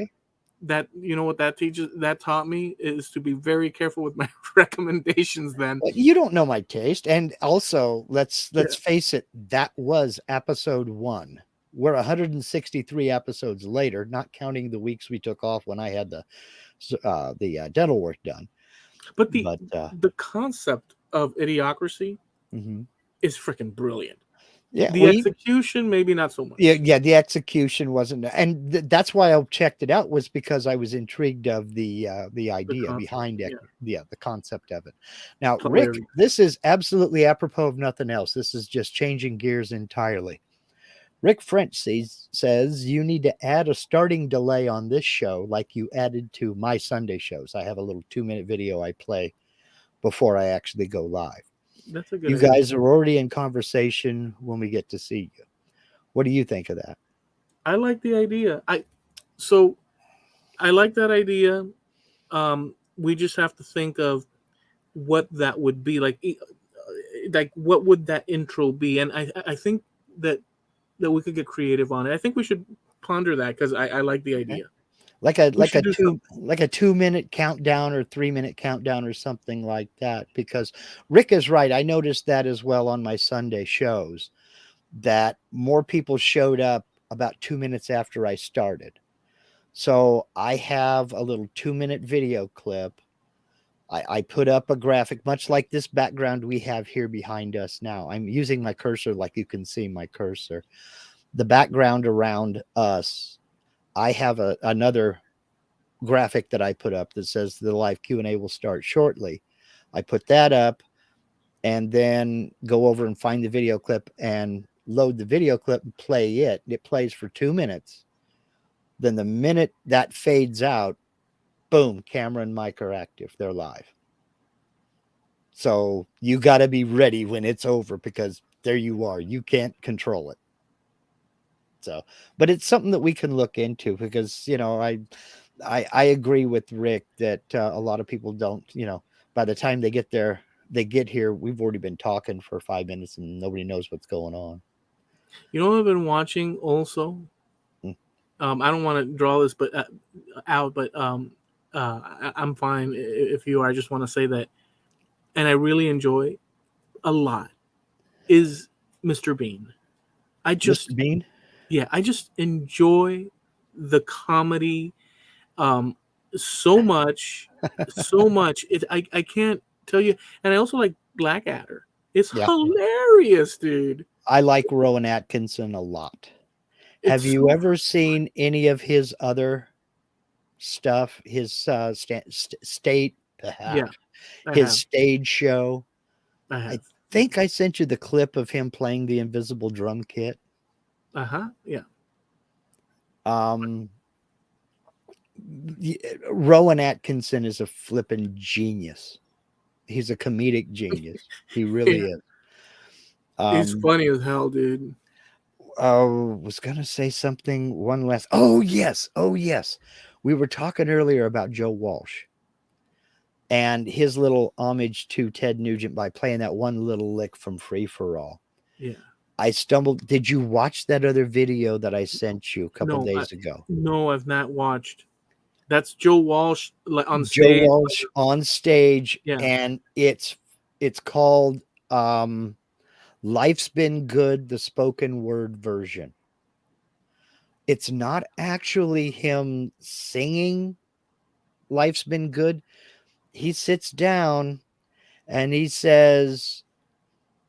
that taught me is to be very careful with my recommendations. Then you don't know my taste, and also let's face it. That was episode 1. We're 163 episodes later, not counting the weeks we took off when I had the dental work done. But the concept of Idiocracy is freaking brilliant. Yeah, The execution, maybe not so much. yeah, the execution wasn't, and that's why I checked it out, was because I was intrigued of the idea concept, behind it, yeah. the concept of it. Now, Rick, Hilarious. this is absolutely apropos of nothing else. This is just changing gears entirely. Rick French says you need to add a starting delay on this show like you added to my Sunday shows. I have a little 2-minute video I play before I actually go live. That's a good You idea. guys are already in conversation when we get to see you. What do you think of that? I like the idea. So I like that idea. We just have to think of what that would be like what would that intro be? And I think that we could get creative on it. I think we should ponder that, because I like the idea. Like a 2-minute countdown or 3-minute countdown or something like that. Because Rick is right. I noticed that as well on my Sunday shows, that more people showed up about 2 minutes after I started. So I have a little 2-minute video clip. I put up a graphic, much like this background we have here behind us now. I'm using my cursor like you can see my cursor. The background around us, I have another graphic that I put up that says the live Q&A will start shortly. I put that up and then go over and find the video clip and load the video clip and play it. It plays for 2 minutes. Then the minute that fades out, boom, camera and mic are active. They're live. So you got to be ready when it's over, because there you are. You can't control it. So, but it's something that we can look into, because, you know, I agree with Rick that a lot of people don't, you know, by the time they get here, we've already been talking for 5 minutes and nobody knows what's going on. You know what I've been watching also? I don't want to draw this out, but I'm fine if you are. I just want to say that, and I really enjoy a lot, is Mr. Bean. Mr. Bean? Yeah, I just enjoy the comedy so much. I can't tell you. And I also like Blackadder. It's hilarious, dude. I like Rowan Atkinson a lot. Have you ever seen any of his other stuff? His stage show? I think I sent you the clip of him playing the invisible drum kit. Yeah. Rowan Atkinson is a flippin' genius. He's a comedic genius. He really is. He's funny as hell, dude. Was gonna say something. One last. Oh yes. We were talking earlier about Joe Walsh and his little homage to Ted Nugent by playing that one little lick from Free for All. Yeah. I stumbled. Did you watch that other video that I sent you a couple days ago? No, I've not watched. That's Joe Walsh on stage. Joe Walsh on stage, yeah. And it's called Life's Been Good, the spoken word version. It's not actually him singing Life's Been Good. He sits down and he says,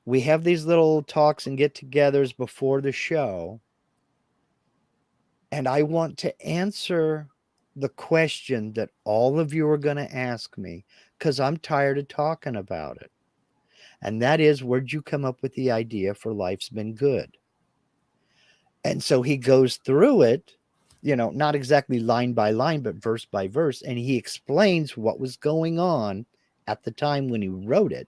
we have these little talks and get-togethers before the show, and I want to answer the question that all of you are going to ask me, because I'm tired of talking about it. And that is, where'd you come up with the idea for Life's Been Good? And so he goes through it, you know, not exactly line by line, but verse by verse. And he explains what was going on at the time when he wrote it.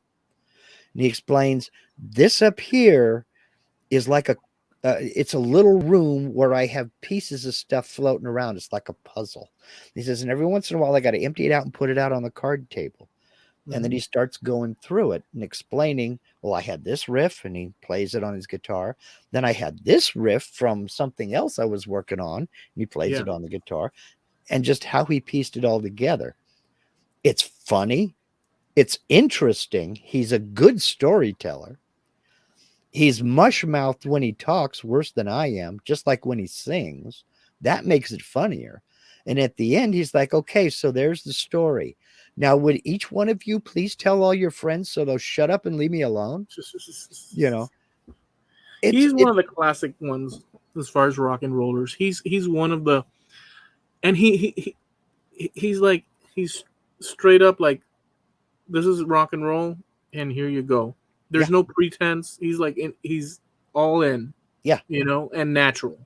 And he explains, this up here is like it's a little room where I have pieces of stuff floating around. It's like a puzzle. He says, and every once in a while, I got to empty it out and put it out on the card table. And then he starts going through it and explaining, well, I had this riff, and he plays it on his guitar. Then I had this riff from something else I was working on, and he plays it on the guitar, and just how he pieced it all together. It's funny. It's interesting. He's a good storyteller. He's mush-mouthed when he talks, worse than I am, just like when he sings. That makes it funnier. And at the end, he's like, okay, so there's the story. Now, would each one of you please tell all your friends so they'll shut up and leave me alone? You know, He's one of the classic ones as far as rock and rollers. He's one of the, and he's like, he's straight up like, this is rock and roll, and here you go. There's no pretense. He's like, he's all in. Yeah. And natural.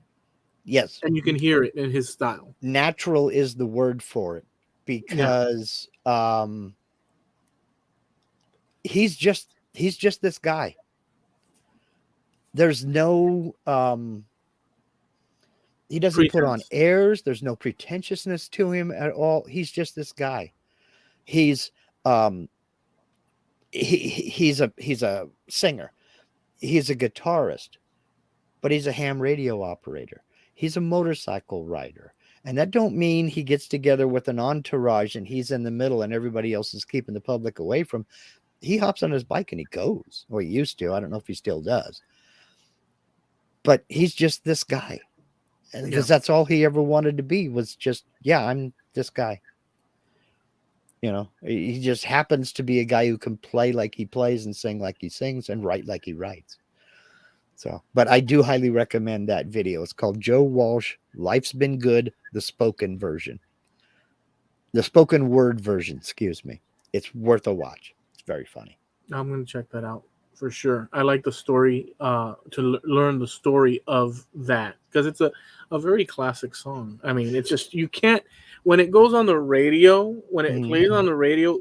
Yes. And you can hear it in his style. Natural is the word for it, because he's just this guy. There's no he doesn't put on airs. There's no pretentiousness to him at all. He's just this guy. He's he's a singer. He's a guitarist, but he's a ham radio operator. He's a motorcycle rider. And that don't mean he gets together with an entourage and he's in the middle and everybody else is keeping the public away from. He hops on his bike and he goes. Or he used to. I don't know if he still does. But he's just this guy. And because that's all he ever wanted to be, was just, I'm this guy. He just happens to be a guy who can play like he plays and sing like he sings and write like he writes. So, but I do highly recommend that video. It's called Joe Walsh, Life's Been Good, the spoken version. The spoken word version, excuse me. It's worth a watch. It's very funny. I'm going to check that out for sure. I like the story, to learn the story of that, because it's a very classic song. I mean, it's just, you can't, when it goes on the radio, when it plays on the radio,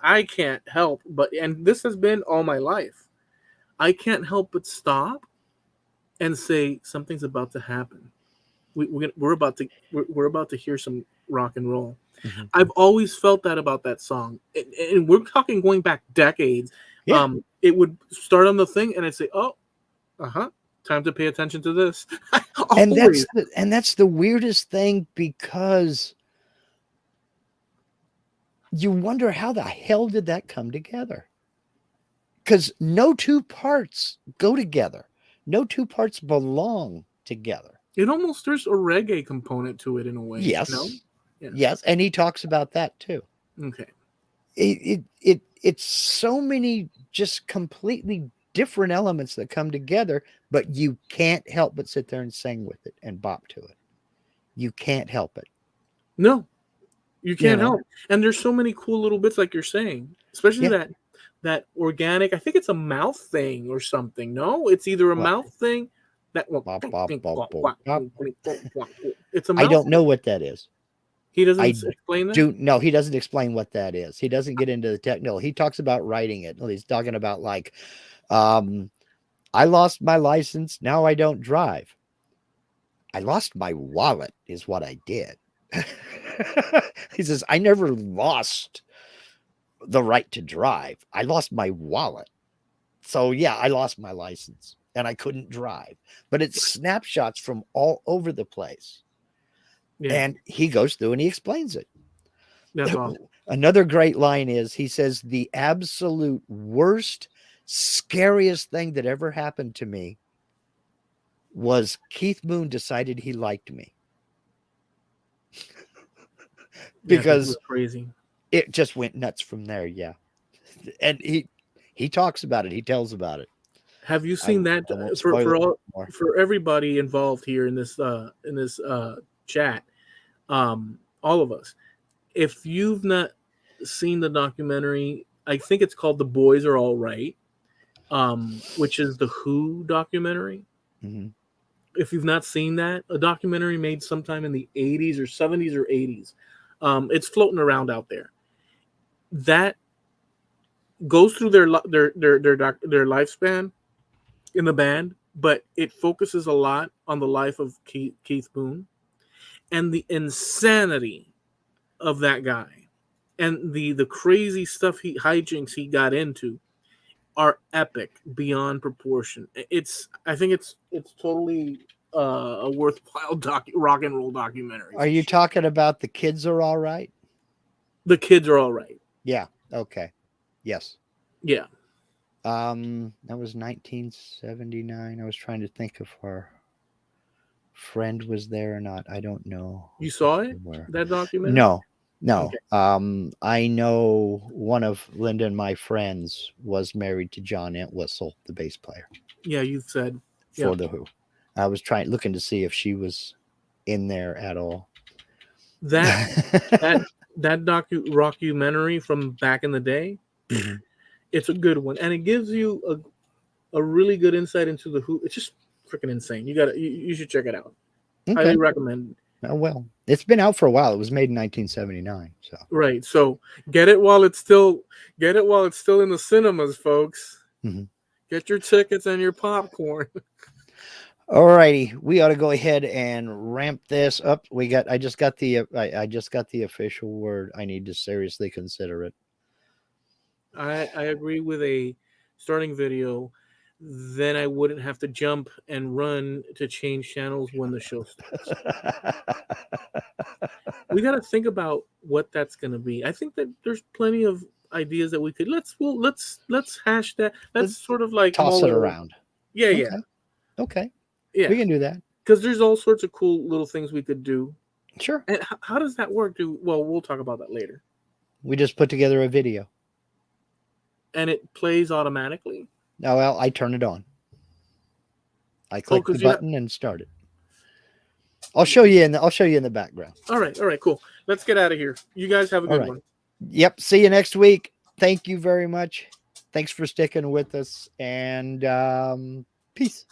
I can't help but, and this has been all my life, I can't help but stop and say something's about to happen. We're about to hear some rock and roll. Mm-hmm. I've always felt that about that song, and we're talking going back decades. Yeah. It would start on the thing, and I'd say, "Oh, time to pay attention to this." And that's the weirdest thing, because you wonder how the hell did that come together? Because no two parts go together. No two parts belong together. It almost, there's a reggae component to it in a way. Yes. Yeah. Yes. And he talks about that too. Okay. It's so many just completely different elements that come together, but you can't help but sit there and sing with it and bop to it. You can't help it. No, you can't help. And there's so many cool little bits, like you're saying, especially that organic, I think it's a mouth thing or something. No, it's either a mouth thing that it's a mouth. I don't know what that is. He doesn't explain that? No, he doesn't explain what that is. He doesn't get into the technical. He talks about writing it. He's talking about like, I lost my license. Now I don't drive. I lost my wallet is what I did. He says, I never lost the right to drive. I lost my wallet. So I lost my license and I couldn't drive, but it's snapshots from all over the place. Yeah. And he goes through and he explains it. That's awesome. Another great line is, he says, the absolute worst, scariest thing that ever happened to me was Keith Moon decided he liked me. Because it was crazy. It just went nuts from there. Yeah. And he talks about it. He tells about it. Have you seen that for everybody involved here in this chat? All of us, if you've not seen the documentary, I think it's called The Boys Are All Right, which is the Who documentary. Mm-hmm. If you've not seen that, a documentary made sometime in the 80s or 70s or 80s. It's floating around out there. That goes through their lifespan in the band, but it focuses a lot on the life of Keith Moon and the insanity of that guy, and the crazy stuff hijinks he got into are epic beyond proportion. I think it's totally a worthwhile rock and roll documentary. Are you talking about The Kids Are All Right? The Kids Are All Right. Yeah. Okay. Yes. Yeah. That was 1979. I was trying to think if our friend was there or not. I don't know. You saw it? That documentary? No. Okay. I know one of Linda and my friends was married to John Entwistle, the bass player. Yeah, you said. for Yeah. the Who. I was looking to see if she was in there at all. That documentary from back in the day, Mhm. it's a good one, and it gives you a really good insight into the Who. It's just freaking insane. You should check it out. Okay. Highly recommend. Oh, well, it's been out for a while. It was made in 1979. So Right. So get it while it's still in the cinemas, folks. Mhm. Get your tickets and your popcorn. all righty, we ought to go ahead and ramp this up. I just got the official word. I need to seriously consider it. I agree with a starting video. Then I wouldn't have to jump and run to change channels when the show starts. We got to think about what that's going to be. I think that there's plenty of ideas that we could let's hash that. Let's sort of like Toss mull it around. Yeah, Okay. yeah, Okay. yeah. We can do that. Because there's all sorts of cool little things we could do. Sure. And how does that work? We'll talk about that later. We just put together a video. And it plays automatically. Oh, well, I turn it on. I click the button and start it. I'll show you in the background. All right, cool. Let's get out of here. You guys have a good one. Yep. See you next week. Thank you very much. Thanks for sticking with us, and peace.